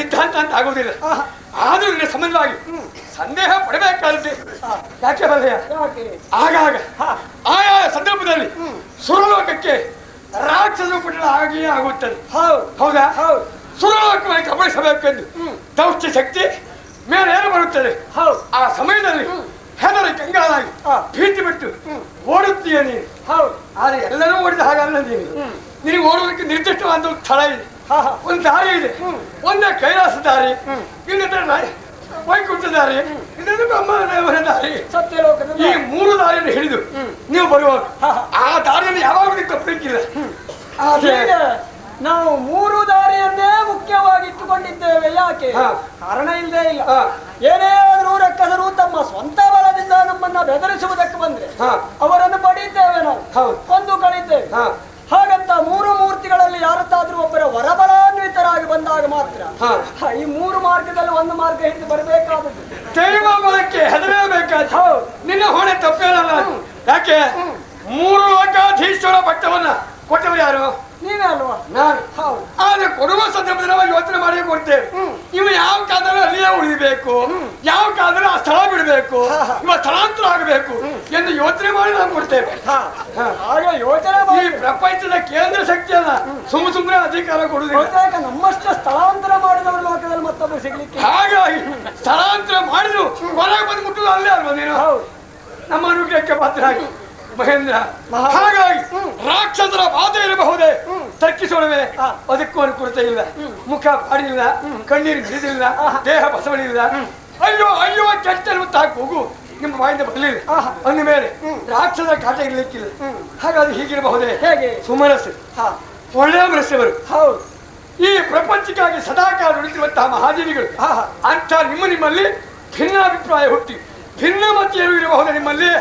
ಸಿದ್ಧಾಂತ ಅಂತ ಆಗುವುದಿಲ್ಲ. ಆದ್ರೂ ಇದರ ಸಂಬಂಧವಾಗಿ ಸಂದೇಹ ಪಡಬೇಕಾಗುತ್ತೆ. ಯಾಕೆ ಬರಲಿಲ್ಲ, ಆಗಾಗ ಆಯಾ ಸಂದರ್ಭದಲ್ಲಿ ಸುರಲೋಕಕ್ಕೆ ರಾಕ್ಷಸ ಪುಟ್ಟ ಆಗಿಯೇ ಆಗುತ್ತದೆ. ಹೌದಾ? ಸುರಲೋಕವನ್ನು ಕಬಳಿಸಬೇಕೆಂದು ದೌತ್ಯ ಶಕ್ತಿ ಮೇಲೆ ಏನು ಬರುತ್ತದೆ. ಆ ಸಮಯದಲ್ಲಿ ಹೆದರಿ ಕಂಗಾಲಾಗಿ ಭೀತಿ ಬಿಟ್ಟು ಓಡುತ್ತೀಯ ನೀನು. ಆದ್ರೆ ಎಲ್ಲರೂ ಓಡಿದ ಹಾಗಲ್ಲ. ನಿನಗೆ ಓಡುವುದಕ್ಕೆ ನಿರ್ದಿಷ್ಟವಾದ ಒಂದು ಸ್ಥಳ ಇದೆ, ಒಂದು ದಾರಿ ಇದೆ. ಒಂದೇ ಕೈಲಾಸ ದಾರಿ, ಇನ್ನೊಂದು ವೈಕುಂಠ ದಾರಿ, ಇನ್ನೊಂದು ಬ್ರಹ್ಮದೇವರ ದಾರಿ. ಈ 3 ದಾರಿಯನ್ನು ಹಿಡಿದು ನೀವು ಬರುವಾಗ ಆ ದಾರಿಯನ್ನು ಯಾವಾಗಲೂ ತಪ್ಪಲಿಕ್ಕಿಲ್ಲ. ನಾವು 3 ದಾರಿಯನ್ನೇ ಮುಖ್ಯವಾಗಿ ಇಟ್ಟುಕೊಂಡಿದ್ದೇವೆ. ಯಾಕೆ? ಕಾರಣ ಇಲ್ಲದೆ ಇಲ್ಲ. ಏನೇ ಆದ್ರೂ ರಕ್ಕಸರು ತಮ್ಮ ಸ್ವಂತ ಬಲದಿಂದ ನಮ್ಮನ್ನ ಬೆದರಿಸುವುದಕ್ಕೆ ಬಂದ್ರೆ ಅವರನ್ನು ಪಡೆಯುತ್ತೇವೆ, ನಾವು ಕೊಂದು ಕಳಿದ್ದೇವೆ. ಹಾಗಂತ 3 ಮೂರ್ತಿಗಳಲ್ಲಿ ಯಾರದ್ದಾದ್ರೂ ಒಬ್ಬರ ವರಬಲಾನ್ವಿತರಾಗಿ ಬಂದಾಗ ಮಾತ್ರ ಈ 3 ಮಾರ್ಗದಲ್ಲಿ ಒಂದು ಮಾರ್ಗ ಹಿಡಿದು ಬರಬೇಕಾದದ್ದು. ದೈವಕ್ಕೆ ಹೆದರಬೇಕಾದ ನಿನ್ನ ಹೊಣೆ ತಪ್ಪೇನಲ್ಲ. ಯಾಕೆ 3 ಲೋಕಾಧೀಶ್ವರ ಪಟ್ಟವನ್ನ ಕೊಟ್ಟವರು ಯಾರು? ನೀವೇ ಅಲ್ವಾ? ನಾನು. ಆದ್ರೆ ಕೊಡುವ ಸಂದರ್ಭದಲ್ಲಿ ನಾವು ಯೋಚನೆ ಮಾಡಿ ಕೊಡ್ತೇವೆ. ಇವ ಯಾವ ಕಾಲದಲ್ಲಿ ಅಲ್ಲಿಯೇ ಉಳಿಬೇಕು, ಯಾವ ಕಾಲದಲ್ಲಿ ಆ ಸ್ಥಳ ಬಿಡಬೇಕು, ಇವ ಸ್ಥಳಾಂತರ ಆಗಬೇಕು ಎಂದು ಯೋಚನೆ ಮಾಡಿ ನಾವು ಕೊಡ್ತೇವೆ. ಹಾಗೆ ಯೋಚನೆ ಈ ಪ್ರಪಂಚದ ಕೇಂದ್ರ ಶಕ್ತಿಯನ್ನ ಸುಮ್ಮನೆ ಅಧಿಕಾರ ಕೊಡುವುದಿಲ್ಲ. ನಮ್ಮಷ್ಟೇ ಸ್ಥಳಾಂತರ ಮಾಡಿದವರು ಲೋಕದಲ್ಲಿ ಮತ್ತೊಬ್ಬರು ಸಿಗ್ಲಿಕ್ಕೆ. ಹಾಗಾಗಿ ಸ್ಥಳಾಂತರ ಮಾಡಿದ್ರು ಹೊರಗೆ ಬಂದು ಮುಟ್ಟಲು ಅಲ್ಲೇ ಅಲ್ವಾ ನೀನು? ನಮ್ಮ ಅನುಗ್ರಹಕ್ಕೆ ಪಾತ್ರರಾಗಿ ಮಹೇಂದ್ರ. ಹಾಗಾಗಿ ರಾಕ್ಷಸರ ಬಾಧೆ ಇರಬಹುದೇ, ತರ್ಕಿಸೋಣವೇ? ಅದಕ್ಕೂ ಅನುಕೂಲತೆ ಇಲ್ಲ. ಮುಖ ಬಾಡಿಲ್ಲ, ಕಣ್ಣೀರು ಬಿಡಿದಿಲ್ಲ, ದೇಹ ಬಸವಳಿಲ್ಲ. ಅಯ್ಯೋ ಅಯ್ಯೋ ಕೆಟ್ಟ ಕೂಗು ನಿಮ್ಮ ಬಾಯಿಂದ ಬರಲಿಲ್ಲ ಅಂದ ಮೇಲೆ ರಾಕ್ಷಸರ ಕಾಟ ಇರ್ಲಿಕ್ಕಿಲ್ಲ. ಹಾಗಾದ್ರೆ ಹೀಗಿರಬಹುದೇ? ಹೇಗೆ? ಸುಮನಸ್ಸು, ಒಳ್ಳೆಯ ಮನಸ್ಸವರು. ಈ ಪ್ರಪಂಚಕ್ಕಾಗಿ ಸದಾಕಾಲ ನುಡಿತಿರುವಂತಹ ಮಹಾಜೀವಿಗಳು. ಅಂತ ನಿಮ್ಮಲ್ಲಿ ಭಿನ್ನಾಭಿಪ್ರಾಯ ಹುಟ್ಟಿ ಭಿನ್ನ ಮತಿಯರು ಇರಬಹುದು ನಿಮ್ಮಲ್ಲಿ.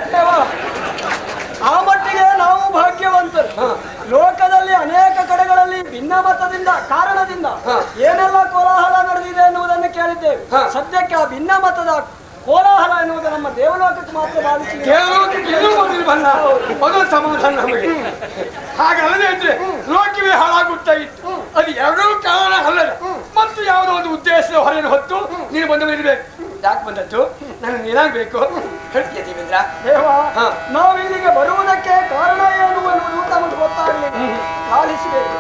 ಆ ಮಟ್ಟಿಗೆ ನಾವು ಭಾಗ್ಯವಂತರು. ಲೋಕದಲ್ಲಿ ಅನೇಕ ಕಡೆಗಳಲ್ಲಿ ಭಿನ್ನ ಮತದಿಂದ ಕಾರಣದಿಂದ ಏನೆಲ್ಲ ಕೋಲಾಹಲ ನಡೆದಿದೆ ಎನ್ನುವುದನ್ನು ಕೇಳಿದ್ದೇವೆ. ಸದ್ಯಕ್ಕೆ ಆ ಭಿನ್ನ ಮತದ ಕೋಲಾಹಲ ಎನ್ನುವುದು ನಮ್ಮ ದೇವಲೋಕಕ್ಕೆ ಮಾತ್ರ ಬಾಧಿಸಿ ಮೊದಲು ಸಮಾಧಾನ ನಮಗೆ. ಹಾಗಲ್ಲದೆ ಇದ್ರೆ ಲೋಕವೇ ಹಾಳಾಗುತ್ತಾ ಇತ್ತು. ಅದು ಎರಡೂ ಕಾರಣ ಅಲ್ಲದ ಮತ್ತು ಯಾವುದೋ ಒಂದು ಉದ್ದೇಶದ ಹೊರೆಯನ್ನು ಹೊತ್ತು ನೀನು ಬಂದು ಇರಬೇಕು. ಯಾಕೆ ಬಂದದ್ದು? ನನಗೆ ನೀನಾಗಬೇಕು. ಹೇಳ್ತೀಯ ದೇವೇಂದ್ರ? ನಾವು ಇಲ್ಲಿಗೆ ಬರುವುದಕ್ಕೆ ಕಾರಣ ಏನು ಎನ್ನುವುದು ನಮಗೆ ಗೊತ್ತಾಗಲಿಲ್ಲ. ಆಲಿಸಬೇಕು.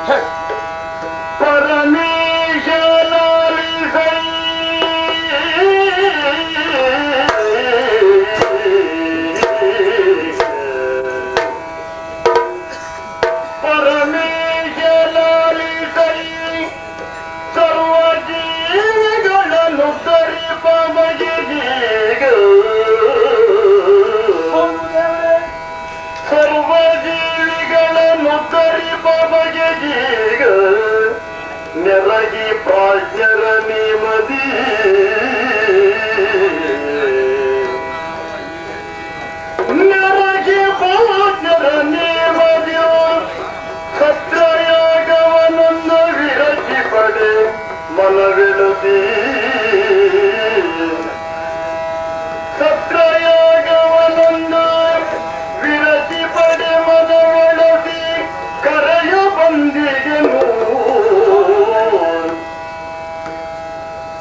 ನೆರಗಿ ಪ್ರಾಜ್ಞರ ನೇಮದಿ ನೆರಗಿ ಪ್ರಾಜ್ಞರ ನೇಮದಿಯು ಸತ್ರಯಾಗವನನ್ನು ವಿರಚಿ ಪಡೆ ಮನವಿಳದಿ ಸತ್ರಯಾಗವನನ್ನು ವಿರಚಿ ಪಡೆ ಮನವಿಳದಿ ಕರೆಯ ಬಂದಿಗೆನು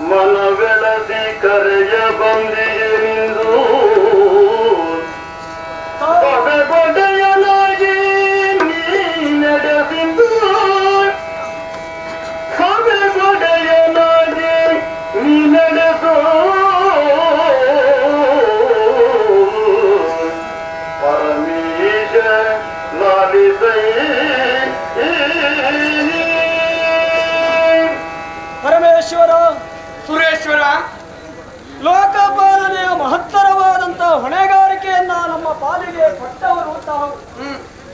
ಮನವೆಳದಿ ಕರೆಯ ಬಂದಿಗೆಂದು ಸಭೆಗೊಡೆಯನಾಗಿ ನೀ ನಡೆಸಿದ್ದು ಸಭೆಗೊಡೆಯನಾಗಿ ನೀ ನಡೆಸೋ ಪರಮೇಶ ಲಾಲಿಸೈ. ಪರಮೇಶ್ವರ, ಸುರೇಶ್ವರ, ಲೋಕಪಾಲನೆಯ ಮಹತ್ತರವಾದಂತಹ ಹೊಣೆಗಾರಿಕೆಯನ್ನ ನಮ್ಮ ಪಾಲಿಗೆ ಕೊಟ್ಟವರು ತಾವು.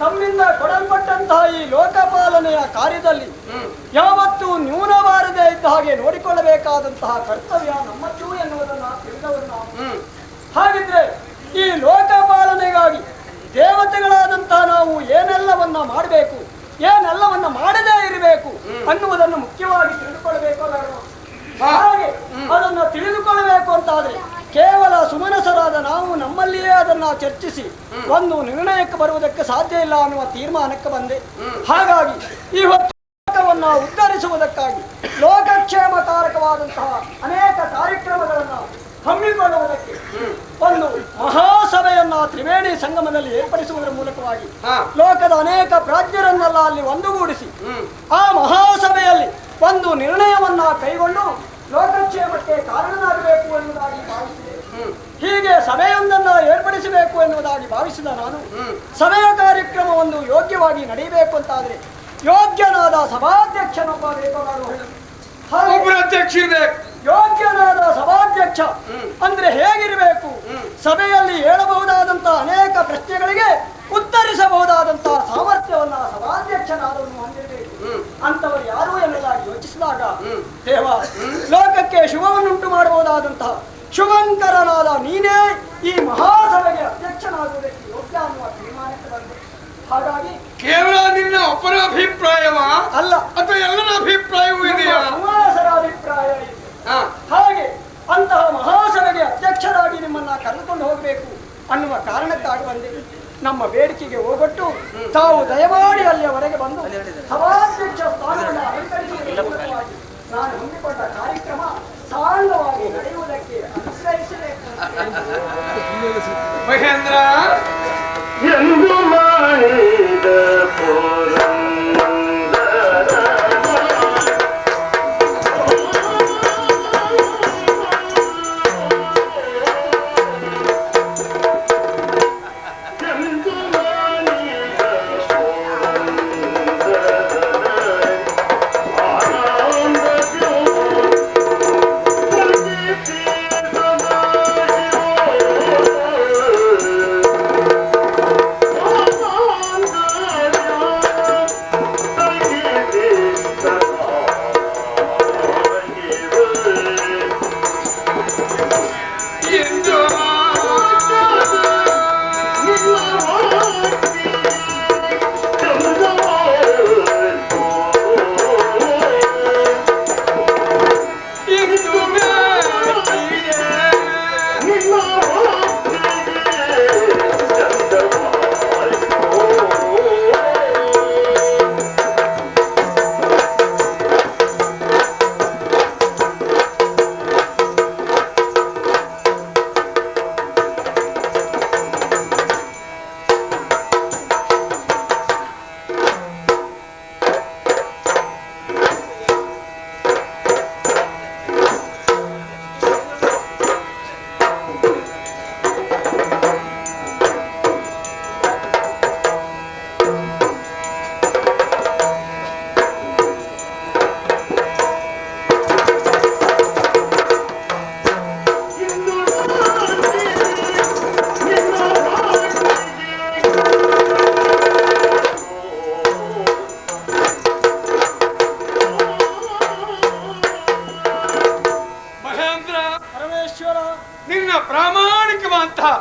ತಮ್ಮಿಂದ ಕೊಡಲ್ಪಟ್ಟಂತಹ ಈ ಲೋಕಪಾಲನೆಯ ಕಾರ್ಯದಲ್ಲಿ ಯಾವತ್ತೂ ನ್ಯೂನಬಾರದೆ ಇದ್ದ ಹಾಗೆ ನೋಡಿಕೊಳ್ಳಬೇಕಾದಂತಹ ಕರ್ತವ್ಯ ನಮ್ಮದ್ದು ಎನ್ನುವುದನ್ನು ತಿಳಿದವರು ನಾವು. ಹಾಗಿದ್ರೆ ಈ ಲೋಕಪಾಲನೆಗಾಗಿ ದೇವತೆಗಳಾದಂತಹ ನಾವು ಏನೆಲ್ಲವನ್ನ ಮಾಡಬೇಕು, ಏನೆಲ್ಲವನ್ನ ಮಾಡದೇ ಇರಬೇಕು ಅನ್ನುವುದನ್ನು ಮುಖ್ಯವಾಗಿ ತಿಳಿದುಕೊಳ್ಳಬೇಕು. ಹಾಗೆ ಅದನ್ನು ತಿಳಿದುಕೊಳ್ಳಬೇಕು ಅಂತಾದ್ರೆ ಕೇವಲ ಸುಮನಸರಾದ ನಾವು ನಮ್ಮಲ್ಲಿಯೇ ಅದನ್ನ ಚರ್ಚಿಸಿ ಒಂದು ನಿರ್ಣಯಕ್ಕೆ ಬರುವುದಕ್ಕೆ ಸಾಧ್ಯ ಇಲ್ಲ ಅನ್ನುವ ತೀರ್ಮಾನಕ್ಕೆ ಬಂದೆ. ಹಾಗಾಗಿ ಈ ಹೊತ್ತು ಸಮಾಜವನ್ನ ಉದ್ಧರಿಸುವುದಕ್ಕಾಗಿ ಲೋಕಕ್ಷೇಮಕಾರಕವಾದಂತಹ ಅನೇಕ ಕಾರ್ಯಕ್ರಮಗಳನ್ನು ಹಮ್ಮಿಕೊಳ್ಳುವುದಕ್ಕೆ ಒಂದು ಮಹಾಸಭೆಯನ್ನ ತ್ರಿವೇಣಿ ಸಂಗಮದಲ್ಲಿ ಏರ್ಪಡಿಸುವುದರ ಮೂಲಕವಾಗಿ ಲೋಕದ ಅನೇಕ ಪ್ರಾಜ್ಞರನ್ನೆಲ್ಲ ಅಲ್ಲಿ ಒಂದುಗೂಡಿಸಿ ಆ ಮಹಾಸಭೆಯಲ್ಲಿ ಒಂದು ನಿರ್ಣಯವನ್ನ ಕೈಗೊಂಡು ಲೋಕಕ್ಷೇಮಕ್ಕೆ ಕಾರಣನಾಗಬೇಕು ಎನ್ನುವುದಾಗಿ ಭಾವಿಸಿದೆ. ಹೀಗೆ ಸಭೆಯೊಂದನ್ನು ಏರ್ಪಡಿಸಬೇಕು ಎನ್ನುವುದಾಗಿ ಭಾವಿಸಿದ ನಾನು ಸಭೆಯ ಕಾರ್ಯಕ್ರಮ ಒಂದು ಯೋಗ್ಯವಾಗಿ ನಡೆಯಬೇಕು ಅಂತಾದ್ರೆ ಯೋಗ್ಯನಾದ ಸಭಾಧ್ಯಕ್ಷನೊಬ್ಬ ಬೇಕಾದರೂ ಯೋಗ್ಯನಾದ ಸಭಾಧ್ಯಕ್ಷ ಅಂದ್ರೆ ಹೇಗಿರಬೇಕು? ಸಭೆಯಲ್ಲಿ ಹೇಳಬಹುದಾದಂತಹ ಅನೇಕ ಪ್ರಶ್ನೆಗಳಿಗೆ ಉತ್ತರಿಸಬಹುದಾದಂತಹ ಸಾಮರ್ಥ್ಯವನ್ನ ಸಭಾಧ್ಯಕ್ಷನಾದವನು ಹೊಂದಿರಬೇಕು. ಅಂತವರು ಯಾರು ಎನ್ನುವುದಾಗಿ ಯೋಚಿಸಿದಾಗ ದೇವ ಲೋಕಕ್ಕೆ ಶುಭವನ್ನುಂಟು ಮಾಡಬಹುದಾದಂತಹ ಶುಭಂಕರನಾದ ನೀನೇ ಈ ಮಹಾಸಭೆಗೆ ಅಧ್ಯಕ್ಷನಾಗುವುದಕ್ಕೆ ಯೋಗ್ಯ ಅನ್ನುವ ತೀರ್ಮಾನಕ್ಕೆ ಬಂದೆ. ಹಾಗಾಗಿ ಕೇವಲ ನಿನ್ನ ಒಬ್ಬರ ಅಭಿಪ್ರಾಯವ ಅಲ್ಲ, ಅಥವಾ ಎಲ್ಲರ ಅಭಿಪ್ರಾಯವೂ ಇದೆಯಾ? ಸಮಾಸರ ಅಭಿಪ್ರಾಯ ಇದೆ. ಹಾಗೆ ಅಂತಹ ಮಹಾಸಭೆಗೆ ಅಧ್ಯಕ್ಷರಾಗಿ ನಿಮ್ಮನ್ನ ಕರೆದುಕೊಂಡು ಹೋಗಬೇಕು ಅನ್ನುವ ಕಾರಣಕ್ಕಾಗಿ ಬಂದೆ. ನಮ್ಮ ಬೇಡಿಕೆಗೆ ಹೋಗೊಟ್ಟು ತಾವು ದಯಮಾಡಿ ಅಲ್ಲಿಯವರೆಗೆ ಬಂದು ಸಭಾಧ್ಯಕ್ಷ ಸ್ಥಾನವನ್ನು ಅಲಂಕರಿಸುವುದರ ಮೂಲಕವಾಗಿ ನಾನು ಹಮ್ಮಿಕೊಂಡ ಕಾರ್ಯಕ್ರಮ ಸಾಂಗವಾಗಿ ನಡೆಯುವುದಕ್ಕೆ ಅನುಸರಿಸಬೇಕು. ಮಹೇಂದ್ರ ಎಂದು ಮಾಡಿದ ಪುರಂದರ ಎಂದು ಮಾಡಿದ ನಿನ್ನ ಪ್ರಾಮಾಣಿಕವಂತಹ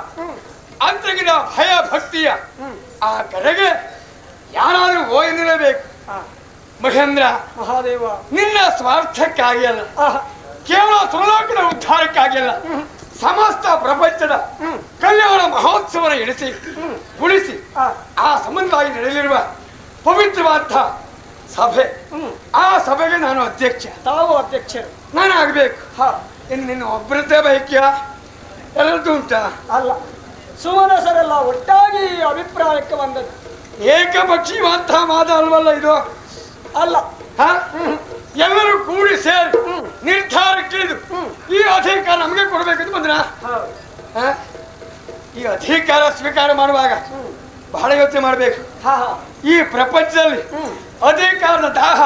ಅಂತಗಿನ ಭಯ ಭಕ್ತಿಯ ಆ ಕಡೆಗೆ ಯಾರಾದ್ರೂ ಓಯನಿರಬೇಕು. ಮಹೇಂದ್ರ ಮಹಾದೇವ, ನಿನ್ನ ಸ್ವಾರ್ಥಕ್ಕಾಗಿ ಅಲ್ಲ, ಕೇವಲ ಸುರಲೋಕದ ಉದ್ಧಾರಕ್ಕಾಗಿ ಅಲ್ಲ, ಸಮಸ್ತ ಪ್ರಪಂಚದ ಕಲ್ಯಾಣ ಮಹೋತ್ಸವ ಎಣಿಸಿ ಉಳಿಸಿ ಆ ಸಂಬಂಧವಾಗಿ ನಡೆಯಲಿರುವ ಪವಿತ್ರವಾದ ಸಭೆ, ಆ ಸಭೆಗೆ ನಾನು ಅಧ್ಯಕ್ಷ. ತಾವು ಅಧ್ಯಕ್ಷರು, ನಾನು ಆಗ್ಬೇಕು. ಇನ್ನು ನಿನ್ನ ಒಬ್ಬರದ್ದೇ ಬೈಕ್ಯ ಎಲ್ಲರದ್ದು ಉಂಟ ಅಲ್ಲ, ಸುಮನಸರೆಲ್ಲ ಒಟ್ಟಾಗಿ ಅಭಿಪ್ರಾಯಕ್ಕೆ ಬಂದದ್ದು. ಏಕಪಕ್ಷೀಯವಂತಹ ಮಾತ ಅಲ್ವಲ್ಲ ಇದು. ಅಲ್ಲ, ಎಲ್ಲರೂ ಕೂಡಿ ಸೇರಿ ನಿರ್ಧಾರಕ್ಕೆ ಈ ಅಧಿಕಾರ ನಮಗೆ ಕೊಡ್ಬೇಕಂತ ಬಂದ್ರ. ಈ ಅಧಿಕಾರ ಸ್ವೀಕಾರ ಮಾಡುವಾಗ ಬಹಳ ಯೋಚನೆ ಮಾಡ್ಬೇಕು. ಈ ಪ್ರಪಂಚದಲ್ಲಿ ಅಧಿಕಾರದ ದಾಹ,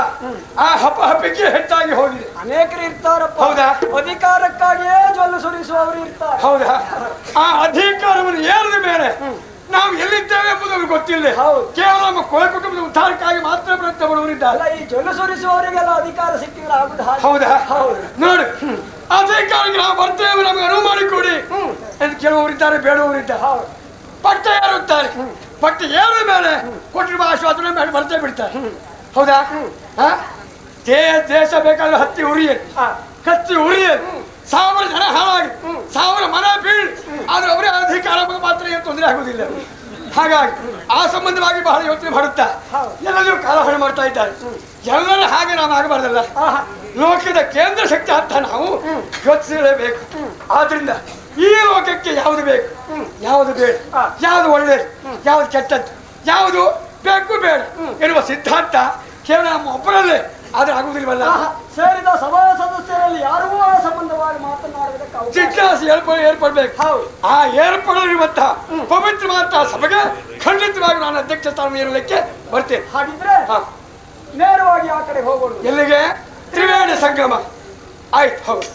ಆ ಹಪಹಪಿಕೆ ಹೆಚ್ಚಾಗಿ ಹೋಗಿದೆ. ಅನೇಕರು ಇರ್ತಾರಪ್ಪ. ಹೌದಾ? ಅಧಿಕಾರಕ್ಕಾಗಿಯೇ ಜೊಲ್ಲು ಸುರಿಸುವವರು ಇರ್ತಾರೆ. ಹೌದಾ? ಆ ಅಧಿಕಾರವನ್ನು ಏರಿದ ಮೇಲೆ ನಾವು ಎಲ್ಲಿದ್ದೇವೆ ಎಂಬುದು ಗೊತ್ತಿಲ್ಲ. ಕೇವಲ ನಮ್ಮ ಕೊಳೆ ಕುಟುಂಬದ ಉದ್ಧಾರಕ್ಕಾಗಿ ಮಾತ್ರ ಪ್ರಯತ್ನ ಪಡುವರಿದ್ದಾರೆ. ಈ ಜೊಲ್ಲು ಸುರಿಸುವವರಿಗೆಲ್ಲ ಅಧಿಕಾರ ಸಿಕ್ಕಿದ್ರೆ ಆಗುದು. ಹೌದಾ? ನೋಡಿ, ಅಧಿಕಾರಕ್ಕೆ ನಾವು ಬರ್ತೇವೆ, ನಮಗೆ ಅನುವು ಮಾಡಿಕೊಡಿ ಎಂದು ಕೇಳುವವರಿದ್ದಾರೆ, ಬೇಡುವವರಿದ್ದಾರೆ. ಪಟ್ಟ ಏರುತ್ತಾರೆ, ಪಟ್ಟ ಏರಿದ ಮೇಲೆ ಕೊಟ್ಟಿರುವ ಆಶ್ವಾಸನೆ ಮೇಲೆ ಬರ್ತೇ ಬಿಡ್ತಾರೆ. ಹೌದಾ? ದೇಶ ಬೇಕಾದ್ರೆ ಹತ್ತಿ ಉರಿಯ 1000 ಜನ ಹಾಳಾಗಿ 1000 ಮನೆ ಬೀಳಿ, ಆದ್ರೆ ಅವರೇ ಅಧಿಕಾರ ಮಾತ್ರ ಏನು ತೊಂದರೆ ಆಗುದಿಲ್ಲ. ಹಾಗಾಗಿ ಆ ಸಂಬಂಧವಾಗಿ ಬಹಳ ಯೋಚನೆ ಮಾಡುತ್ತಾ ಎಲ್ಲರೂ ಕಾಲಹರಣ ಮಾಡ್ತಾ ಇದ್ದಾರೆ. ಎಲ್ಲರ ಹಾಗೆ ನಾವು ಆಗಬಾರ್ದಲ್ಲ. ಲೋಕದ ಕೇಂದ್ರ ಶಕ್ತಿ ಅಂತ ನಾವು ಯೋಚಿಸಲೇಬೇಕು. ಆದ್ರಿಂದ ಈ ಲೋಕಕ್ಕೆ ಯಾವುದು ಬೇಕು, ಯಾವುದು ಬೇಡ, ಯಾವುದು ಒಳ್ಳೆಯದು, ಯಾವುದು ಕೆಟ್ಟದ್ದು, ಯಾವುದು ಬೇಕು ಬೇಡ ಎನ್ನುವ ಸಿದ್ಧಾಂತ ಕೇವಲ ನಮ್ಮ ಒಬ್ಬರಲ್ಲೇ ಆದ್ರೆ ಆಗುವುದಿಲ್ವಲ್ಲ. ಸೇರಿದ ಸಭಾ ಸದಸ್ಯರಲ್ಲಿ ಯಾರಿಗೂ ಆ ಸಂಬಂಧವಾಗಿ ಮಾತನಾಡುವುದಕ್ಕೆ ಜಿಜ್ಞಾಸೆ ಏರ್ಪಡ್ಬೇಕು. ಆ ಏರ್ಪಡಿರುವಂತಹ ಪವಿತ್ರವಾದ ಸಭೆಗೆ ಖಂಡಿತವಾಗಿ ನಾನು ಅಧ್ಯಕ್ಷ ಸ್ಥಾನ ಏರಲಿಕ್ಕೆ ಬರ್ತೇನೆ. ಹಾಗಿದ್ರೆ ನೇರವಾಗಿ ಆ ಕಡೆ ಹೋಗೋಣ. ಎಲ್ಲಿಗೆ? ತ್ರಿವೇಣಿ ಸಂಗಮ. ಆಯ್ತು, ಹೌದು.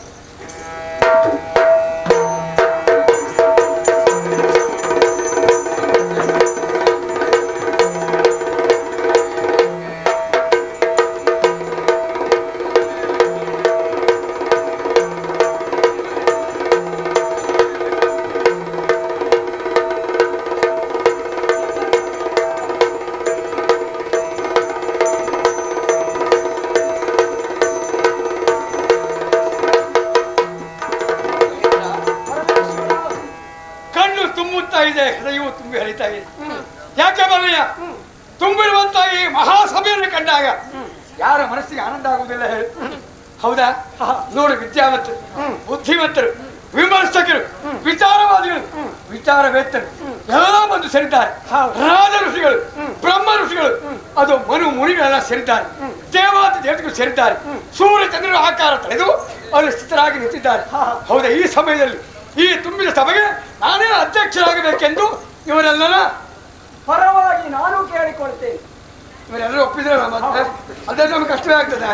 ಹೃದಯವು ತುಂಬಿ ಹರಿತಾ ಇದೆ. ಯಾಕೆ ಬರಲಿಲ್ಲ? ತುಂಬಿರುವಂತಹ ಈ ಮಹಾಸಭೆಯನ್ನು ಕಂಡಾಗ ಯಾರ ಮನಸ್ಸಿಗೆ ಆನಂದ ಆಗುವುದಿಲ್ಲ ಹೇಳಿ? ಹೌದಾ? ನೋಡು, ವಿದ್ಯಾವಂತರು, ಬುದ್ಧಿವಂತರು, ವಿಮರ್ಶಕರು, ವಿಚಾರವಾದಿಗಳು, ವಿಚಾರವೇತ್ತರು ಎಲ್ಲ ಬಂದು ಸೇರಿದ್ದಾರೆ. ರಾಜ ಋಷಿಗಳು, ಬ್ರಹ್ಮ ಋಷಿಗಳು, ಅದು ಮನು ಮುನಿಗಳೆಲ್ಲ ಸೇರಿದ್ದಾರೆ. ದೇವಾದಿ ದೇವತೆಗಳು ಸೇರಿದ್ದಾರೆ. ಸೂರ್ಯ ಚಂದ್ರನ ಆಕಾರ ತಳೆದು ಅವರು ಸ್ಥಿತರಾಗಿ ನಿಂತಿದ್ದಾರೆ. ಹೌದಾ? ಈ ಸಮಯದಲ್ಲಿ ಈ ತುಂಬಿದ ಸಭೆಗೆ ನಾನೇ ಅಧ್ಯಕ್ಷರಾಗಬೇಕೆಂದು ಇವರೆಲ್ಲರ ಪರವಾಗಿ ನಾನು ಕೇಳಿಕೊಳ್ತೇನೆ. ಇವರೆಲ್ಲರೂ ಒಪ್ಪಿದ್ರೆ ಅದೇ ನಮ್ಗೆ ಕಷ್ಟವೇ ಆಗ್ತದೆ.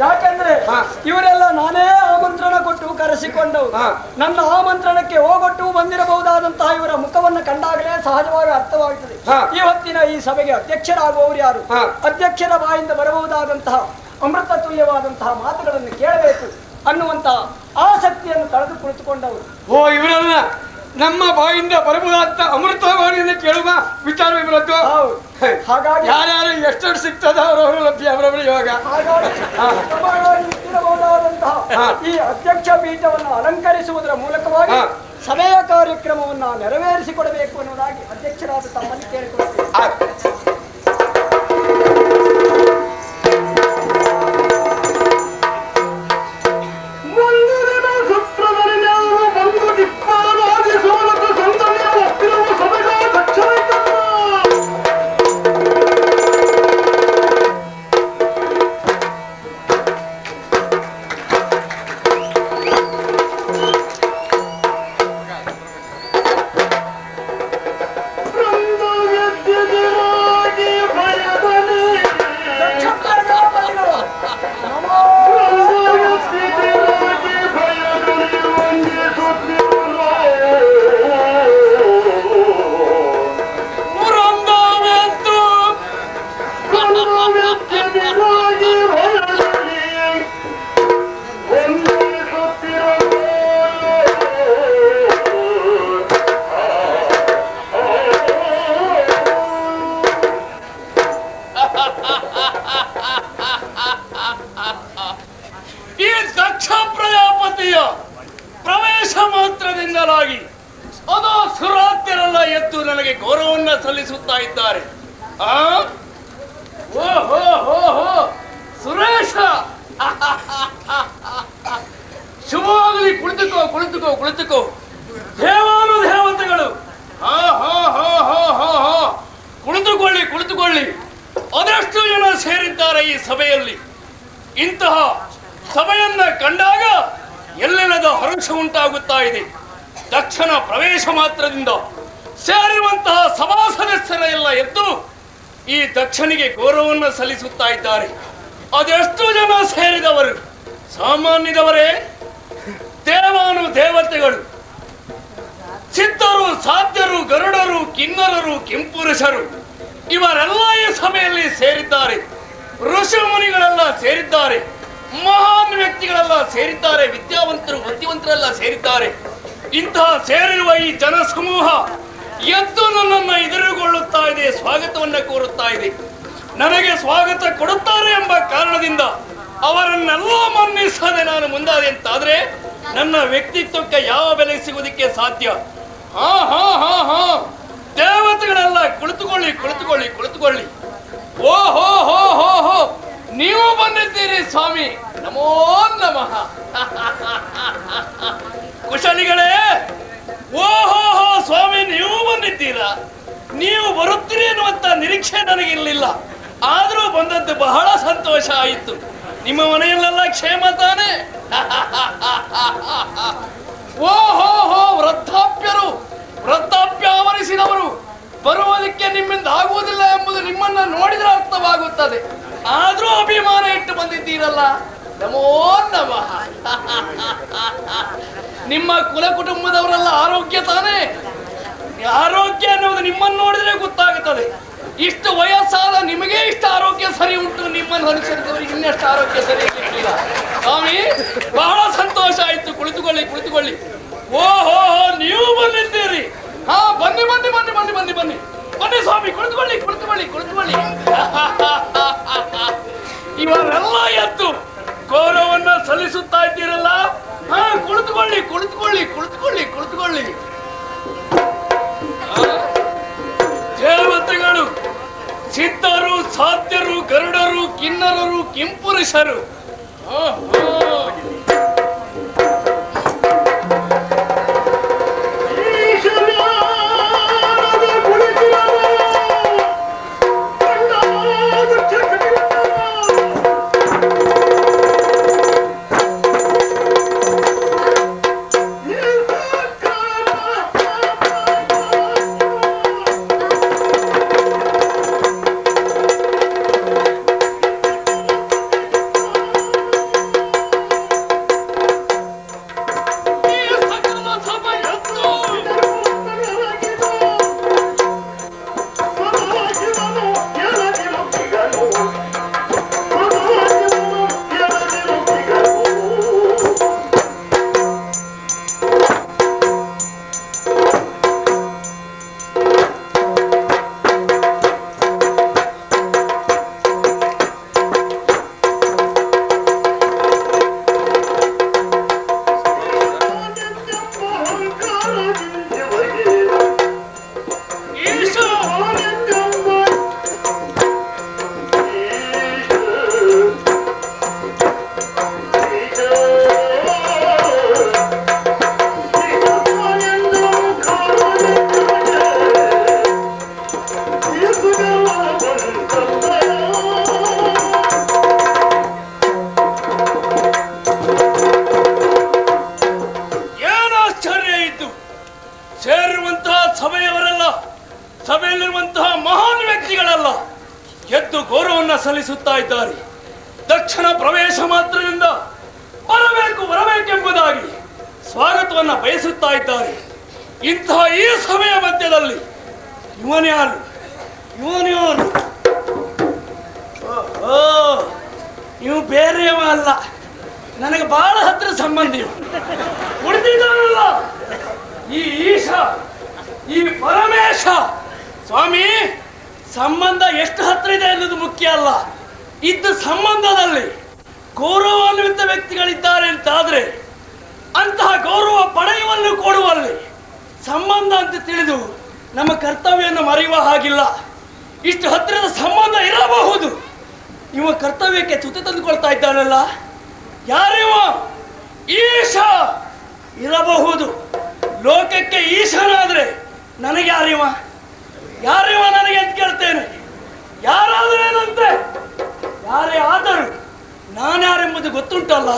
ಯಾಕೆಂದ್ರೆ ಇವರೆಲ್ಲ ನಾನೇ ಆಮಂತ್ರಣ ಕೊಟ್ಟು ಕರೆಸಿಕೊಂಡವು. ನನ್ನ ಆಮಂತ್ರಣಕ್ಕೆ ಹೋಗೊಟ್ಟು ಬಂದಿರಬಹುದಾದಂತಹ ಇವರ ಮುಖವನ್ನು ಕಂಡಾಗಲೇ ಸಹಜವಾಗಿ ಅರ್ಥವಾಗುತ್ತದೆ ಇವತ್ತಿನ ಈ ಸಭೆಗೆ ಅಧ್ಯಕ್ಷರಾಗುವವರು ಯಾರು, ಅಧ್ಯಕ್ಷರ ಬಾಯಿಂದ ಬರಬಹುದಾದಂತಹ ಅಮೃತ ತುಲ್ಯವಾದಂತಹ ಮಾತುಗಳನ್ನು ಕೇಳಬೇಕು ಅನ್ನುವಂತಹ ಆಸಕ್ತಿಯನ್ನು ತಳೆದು ಕುಳಿತುಕೊಂಡವರು. ಓ, ಇವರೆಲ್ಲ ನಮ್ಮ ಬಾಯಿಂದ ಬರಬಹುದಾದ ಅಮೃತವಾಣಿಯನ್ನು ಕೇಳುವ ವಿಚಾರ ಇವರದ್ದು. ಹಾಗಾಗಿ ಯಾರ್ಯಾರು ಎಷ್ಟೆಷ್ಟು ಸಿಗ್ತದ ಅವರವರು ಲಭ್ಯ, ಅವರವರು ಇವಾಗ ಇರಬಹುದಾದಂತಹ ಈ ಅಧ್ಯಕ್ಷ ಪೀಠವನ್ನು ಅಲಂಕರಿಸುವುದರ ಮೂಲಕವಾಗಿ ಸಭೆಯ ಕಾರ್ಯಕ್ರಮವನ್ನು ನೆರವೇರಿಸಿಕೊಡಬೇಕು ಅನ್ನೋದಾಗಿ ಅಧ್ಯಕ್ಷರಾದ ತಮ್ಮಲ್ಲಿ ಕೇಳಿಕೊಳ್ಳುತ್ತೇವೆ. ಈ ದಕ್ಷ ಪ್ರಜಾಪತಿಯ ಪ್ರವೇಶ ಮಾತ್ರದಿಂದಲಾಗಿ ಅದು ಸುರಾತ್ಯರೆಲ್ಲ ಎದ್ದು ನನಗೆ ಗೌರವವನ್ನ ಸಲ್ಲಿಸುತ್ತಾ ಇದ್ದಾರೆ. ಸುರೇಶ, ಶುಭವಾಗಲಿ. ಕುಳಿತುಕೋ ಕುಳಿತುಕೋ ಕುಳಿತುಕೋ. ದೇವಾನು ದೇವತೆಗಳು ಕುಳಿತುಕೊಳ್ಳಿ ಕುಳಿತುಕೊಳ್ಳಿ. ಅದೆಷ್ಟು ಜನ ಸೇರಿದ್ದಾರೆ ಈ ಸಭೆಯಲ್ಲಿ. ಇಂತಹ ಸಭೆಯನ್ನ ಕಂಡಾಗ ಎಲ್ಲೆಲ್ಲದ ಹರ್ಷ ಉಂಟಾಗುತ್ತಾ ಇದೆ. ದಕ್ಷನ ಪ್ರವೇಶ ಮಾತ್ರದಿಂದ ಸೇರಿರುವಂತಹ ಸಭಾ ಸದಸ್ಯರ ಎಲ್ಲ ಎದ್ದು ಈ ದಕ್ಷನಿಗೆ ಗೌರವವನ್ನು ಸಲ್ಲಿಸುತ್ತಾ ಇದ್ದಾರೆ. ಅದೆಷ್ಟು ಜನ ಸೇರಿದವರು ಸಾಮಾನ್ಯದವರೇ? ದೇವಾನು ದೇವತೆಗಳು, ಸಿದ್ಧರು, ಸಾಧ್ಯರು, ಗರುಡರು, ಕಿನ್ನರರು, ಕಿಂಪುರುಷರು ಇವರೆಲ್ಲ ಈ ಸಭೆಯಲ್ಲಿ ಸೇರಿದ್ದಾರೆ. ಋಷಿ ಮುನಿಗಳೆಲ್ಲ ಸೇರಿದ್ದಾರೆ. ಮಹಾನ್ ವ್ಯಕ್ತಿಗಳೆಲ್ಲ ಸೇರಿದ್ದಾರೆ. ವಿದ್ಯಾವಂತರು, ಬುದ್ಧಿವಂತರೆಲ್ಲ ಸೇರಿದ್ದಾರೆ. ಇಂತಹ ಸೇರಿರುವ ಈ ಜನ ಸಮೂಹ ಎದ್ದು ನನ್ನನ್ನು ಎದುರುಗೊಳ್ಳುತ್ತಾ ಇದೆ, ಸ್ವಾಗತವನ್ನ ಕೋರುತ್ತಾ ಇದೆ. ನನಗೆ ಸ್ವಾಗತ ಕೊಡುತ್ತಾರೆ ಎಂಬ ಕಾರಣದಿಂದ ಅವರನ್ನೆಲ್ಲ ಮನ್ನಿಸದೆ ನಾನು ಮುಂದಾದೆ ಅಂತಾದ್ರೆ ನನ್ನ ವ್ಯಕ್ತಿತ್ವಕ್ಕೆ ಯಾವ ಬೆಲೆ ಸಿಗುವುದಕ್ಕೆ ಸಾಧ್ಯ? ದೇವತೆಗಳೆಲ್ಲ ಕುಳಿತುಕೊಳ್ಳಿ ಕುಳಿತುಕೊಳ್ಳಿ ಕುಳಿತುಕೊಳ್ಳಿ. ಓ ಹೋ ಹೋ ಹೋ ಹೋ, ನೀವು ಬಂದಿದ್ದೀರಿ ಸ್ವಾಮಿ, ನಮೋ ನಮಃ. ಕುಶಲಿಗಳೇ, ಓ ಹೋ ಹೋ ಸ್ವಾಮಿ, ನೀವು ಬಂದಿದ್ದೀರಾ? ನೀವು ಬರುತ್ತೀರಿ ಎನ್ನುವಂತ ನಿರೀಕ್ಷೆ ನನಗಿರಲಿಲ್ಲ. ಆದರೂ ಬಂದದ್ದು ಬಹಳ ಸಂತೋಷ ಆಯಿತು. ನಿಮ್ಮ ಮನೆಯಲ್ಲೆಲ್ಲ ಕ್ಷೇಮ ತಾನೆ? ಓ ಹೋ ಹೋ, ವೃದ್ಧಾಪ್ಯರು, ವೃದ್ಧಾಪ್ಯ ಆವರಿಸಿದವರು ಬರುವುದಕ್ಕೆ ನಿಮ್ಮಿಂದ ಆಗುವುದಿಲ್ಲ ಎಂಬುದು ನಿಮ್ಮನ್ನ ನೋಡಿದ್ರೆ ಅರ್ಥವಾಗುತ್ತದೆ. ಆದ್ರೂ ಅಭಿಮಾನ ಇಟ್ಟು ಬಂದಿದ್ದೀರಲ್ಲ, ನಮೋ ನಮಃ. ನಿಮ್ಮ ಕುಲ ಕುಟುಂಬದವರೆಲ್ಲ ಆರೋಗ್ಯ ತಾನೇ? ಆರೋಗ್ಯ ಅನ್ನುವುದು ನಿಮ್ಮನ್ನು ನೋಡಿದ್ರೆ ಗೊತ್ತಾಗುತ್ತದೆ. ಇಷ್ಟು ವಯಸ್ಸಾದ ನಿಮಗೆ ಇಷ್ಟು ಆರೋಗ್ಯ ಸರಿ ಉಂಟು, ನಿಮ್ಮನ್ನು ಅನುಸರಿಸಿದವರಿಗೆ ಇನ್ನಷ್ಟು ಆರೋಗ್ಯ ಸರಿ ಇರಲಿಲ್ಲ. ಸ್ವಾಮಿ, ಬಹಳ ಸಂತೋಷ ಆಯ್ತು. ಕುಳಿತುಕೊಳ್ಳಿ ಕುಳಿತುಕೊಳ್ಳಿ. ಓ ಹೋ ಹೋ, ನೀವು ಬಂದಿದ್ದೀರಿ? ಹಾ, ಬನ್ನಿ ಬನ್ನಿ ಬನ್ನಿ ಬನ್ನಿ ಬನ್ನಿ ಬನ್ನಿ ಬನ್ನಿ ಸ್ವಾಮಿ, ಕುಳಿತುಕೊಳ್ಳಿ ಕುಳಿತುಕೊಳ್ಳಿ ಕುಳಿತುಕೊಳ್ಳಿ. ಇವರೆಲ್ಲ ಎದ್ದು ಗೌರವವನ್ನ ಸಲ್ಲಿಸುತ್ತಾ ಇದ್ದೀರಲ್ಲ? ಹಾ, ಕುಳಿತುಕೊಳ್ಳಿ ಕುಳಿತುಕೊಳ್ಳಿ ಕುಳಿತುಕೊಳ್ಳಿ ಕುಳಿತುಕೊಳ್ಳಿ. ದೇವತೆಗಳು, ಸಿದ್ಧರು, ಸಾಧ್ಯರು, ಗರುಡರು, ಕಿನ್ನರರು, ಕಿಂಪುರುಷರು. ಸಭೆಯಲ್ಲಿರುವಂತಹ ಮಹಾನ್ ವ್ಯಕ್ತಿಗಳೆಲ್ಲ ಎದ್ದು ಗೌರವವನ್ನು ಸಲ್ಲಿಸುತ್ತಾ ಇದ್ದಾರೆ. ದಕ್ಷಿಣ ಪ್ರವೇಶ ಮಾತ್ರದಿಂದ ಬರಬೇಕೆಂಬುದಾಗಿ ಸ್ವಾಗತವನ್ನ ಬಯಸುತ್ತಾ ಇದ್ದಾರೆ. ಇಂತಹ ಈ ಸಭೆಯ ಮಧ್ಯದಲ್ಲಿ ಇವನ್ಯಾರು? ಇವು ಬೇರೆಯವ ಅಲ್ಲ, ನನಗೆ ಬಹಳ ಹತ್ತಿರ ಸಂಬಂಧಿ. ಉಳಿದಿದ್ದಾನಲ್ಲ ಈ ಈಶ, ಈ ಪರಮೇಶ. ಸ್ವಾಮಿ, ಸಂಬಂಧ ಎಷ್ಟು ಹತ್ತಿರ ಇದೆ ಅನ್ನೋದು ಮುಖ್ಯ ಅಲ್ಲ. ಇದ್ದ ಸಂಬಂಧದಲ್ಲಿ ಗೌರವಾನ್ವಿತ ವ್ಯಕ್ತಿಗಳಿದ್ದಾರೆ ಅಂತಾದ್ರೆ ಅಂತಹ ಗೌರವ ಪಡೆಯುವಲ್ಲಿ ಕೊಡುವಲ್ಲಿ ಸಂಬಂಧ ಅಂತ ತಿಳಿದು ನಮ್ಮ ಕರ್ತವ್ಯವನ್ನು ಮರೆಯುವ ಹಾಗಿಲ್ಲ. ಇಷ್ಟು ಹತ್ತಿರದ ಸಂಬಂಧ ಇರಬಹುದು. ಇವ ಕರ್ತವ್ಯಕ್ಕೆ ಚ್ಯುತಿ ತಂದುಕೊಳ್ತಾ ಇದ್ದಾನಲ್ಲ, ಯಾರಿವ? ಈಶ ಇರಬಹುದು. ಲೋಕಕ್ಕೆ ಈಶನಾದ್ರೆ ನನಗೆ ಯಾರಿವ ನನಗೆ ಅಂತ ಕೇಳ್ತೇನೆ. ಯಾರಾದರೇನಂತೆ, ಯಾರೇ ಆದರೂ ನಾನ್ಯಾರೆಂಬುದು ಗೊತ್ತುಂಟಲ್ಲ.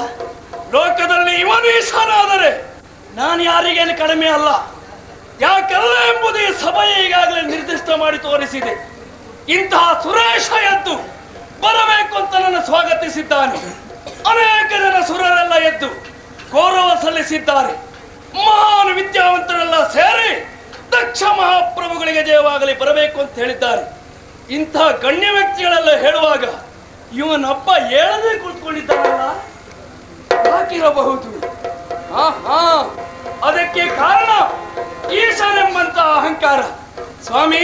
ಲೋಕದಲ್ಲಿ ಇವನು ಈಶನಾದರೆ ನಾನು ಯಾರಿಗೇನು ಕಡಿಮೆ ಅಲ್ಲ. ಯಾಕಲ್ಲ ಎಂಬುದು ಈ ಸಭೆ ಈಗಾಗಲೇ ನಿರ್ದಿಷ್ಟ ಮಾಡಿ ತೋರಿಸಿದೆ. ಇಂತಹ ಸುರೇಶ ಎದ್ದು ಬರಬೇಕು ಅಂತ ನನ್ನ ಸ್ವಾಗತಿಸಿದ್ದಾನೆ. ಅನೇಕ ಜನ ಸುರರೆಲ್ಲ ಎದ್ದು ಗೌರವ ಸಲ್ಲಿಸಿದ್ದಾರೆ. ಮಹಾನ್ ವಿದ್ಯಾವಂತರೆಲ್ಲ ಸೇರಿ ದಕ್ಷ ಮಹಾಪ್ರಭುಗಳಿಗೆ ಜಯವಾಗಲಿ ಬರಬೇಕು ಅಂತ ಹೇಳಿದ್ದಾರೆ. ಇಂತಹ ಗಣ್ಯ ವ್ಯಕ್ತಿಗಳೆಲ್ಲ ಹೇಳುವಾಗ ಇವನಪ್ಪ ಹೇಳದೆ ಕುಳಿತುಕೊಂಡಿದ್ದಾನಲ್ಲ, ಯಾಕಿರಬಹುದು? ಅದಕ್ಕೆ ಕಾರಣ ಈಶನೆಂಬಂತ ಅಹಂಕಾರ. ಸ್ವಾಮಿ,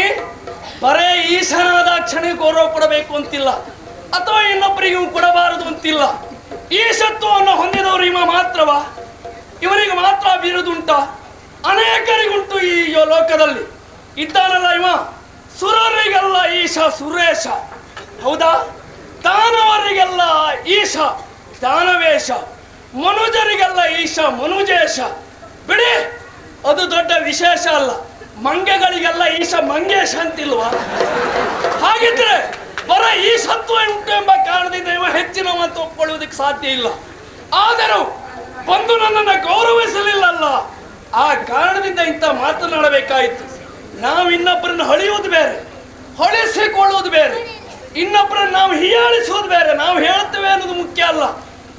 ಬರೇ ಈಶನಾದ ಕ್ಷಣ ಗೌರವ ಕೊಡಬೇಕು ಅಂತಿಲ್ಲ, ಅಥವಾ ಇನ್ನೊಬ್ಬರಿಗೆ ಕೊಡಬಾರದು ಅಂತಿಲ್ಲ. ಈಶತ್ವವನ್ನು ಹೊಂದಿದವರು ಇವ ಮಾತ್ರವಾ? ಇವರಿಗೆ ಮಾತ್ರ ಬಿರುದುಂಟ? ಅನೇಕರಿಗುಂಟು ಈ ಲೋಕದಲ್ಲಿ. ಇದ್ದಾನಲ್ಲ ಇವ ಸುರರಿಗೆಲ್ಲ ಈಶ ಸುರೇಶ, ಹೌದಾ? ದಾನವರಿಗೆಲ್ಲ ಈಶ ದಾನವೇಶ, ಮನುಜರಿಗೆಲ್ಲ ಈಶ ಮನುಜೇಶ. ಬಿಡಿ, ಅದು ದೊಡ್ಡ ವಿಶೇಷ ಅಲ್ಲ. ಮಂಗೆಗಳಿಗೆಲ್ಲ ಈಶ ಮಂಗೇಶ ಅಂತಿಲ್ವಾ? ಹಾಗಿದ್ರೆ ಬರ ಈ ಸತ್ವ ಉಂಟು ಎಂಬ ಕಾರಣದಿಂದ ಇವ ಹೆಚ್ಚಿನ ಮಾತು ಒಪ್ಕೊಳ್ಳುವುದಕ್ಕೆ ಸಾಧ್ಯ ಇಲ್ಲ. ಆದರೂ ಬಂದು ನನ್ನನ್ನು ಗೌರವಿಸಲಿಲ್ಲಲ್ಲ, ಆ ಕಾರಣದಿಂದ ಇಂಥ ಮಾತನಾಡಬೇಕಾಯಿತು. ನಾವು ಇನ್ನೊಬ್ಬರನ್ನು ಹೊಳೆಯುವುದು ಬೇರೆ, ಹೊಳೆಸಿಕೊಳ್ಳುವುದು ಬೇರೆ, ಇನ್ನೊಬ್ಬರನ್ನು ನಾವು ಹೀಯಾಳಿಸುವುದು ಬೇರೆ. ನಾವು ಹೇಳ್ತೇವೆ ಅನ್ನೋದು ಮುಖ್ಯ ಅಲ್ಲ.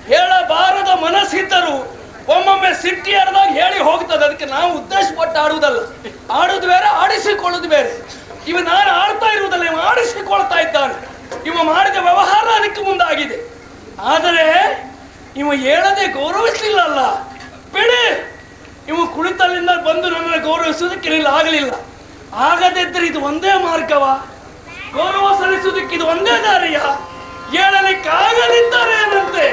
ಹೇಳಬಾರದ ಮನಸ್ಸಿದ್ದರೂ ಒಮ್ಮೊಮ್ಮೆ ಸಿಟ್ಟಿ ಹರಿದಾಗ ಹೇಳಿ ಹೋಗ್ತದೆ. ಅದಕ್ಕೆ ನಾವು ಉದ್ದೇಶಪಟ್ಟು ಆಡುವುದಲ್ಲ. ಆಡುವುದು ಬೇರೆ, ಆಡಿಸಿಕೊಳ್ಳುವುದು ಬೇರೆ. ಇವ ನಾನು ಆಡ್ತಾ ಇರುವುದಲ್ಲ, ಇವ ಆಡಿಸಿಕೊಳ್ತಾ ಇದ್ದಾನೆ. ಇವ ಮಾಡಿದ ವ್ಯವಹಾರ ಅದಕ್ಕೆ ಮುಂದಾಗಿದೆ. ಆದರೆ ಇವ ಹೇಳದೆ ಗೌರವಿಸಲಿಲ್ಲಲ್ಲ. ಬಿಡಿ, ಇವ ಕುಳಿತಲ್ಲಿಂದ ಬಂದು ನನ್ನನ್ನು ಗೌರವಿಸುವುದಕ್ಕೆ ಇಲ್ಲ ಆಗಲಿಲ್ಲ. ಆಗದಿದ್ದರೆ ಇದು ಒಂದೇ ಮಾರ್ಗವ? ಗೌರವ ಸಲ್ಲಿಸುವುದಕ್ಕೆ ಇದು ಒಂದೇ ದಾರಿಯ? ಹೇಳಲಿಕ್ಕಾಗಲಿದ್ದಾರೆ ಏನಂತೆ?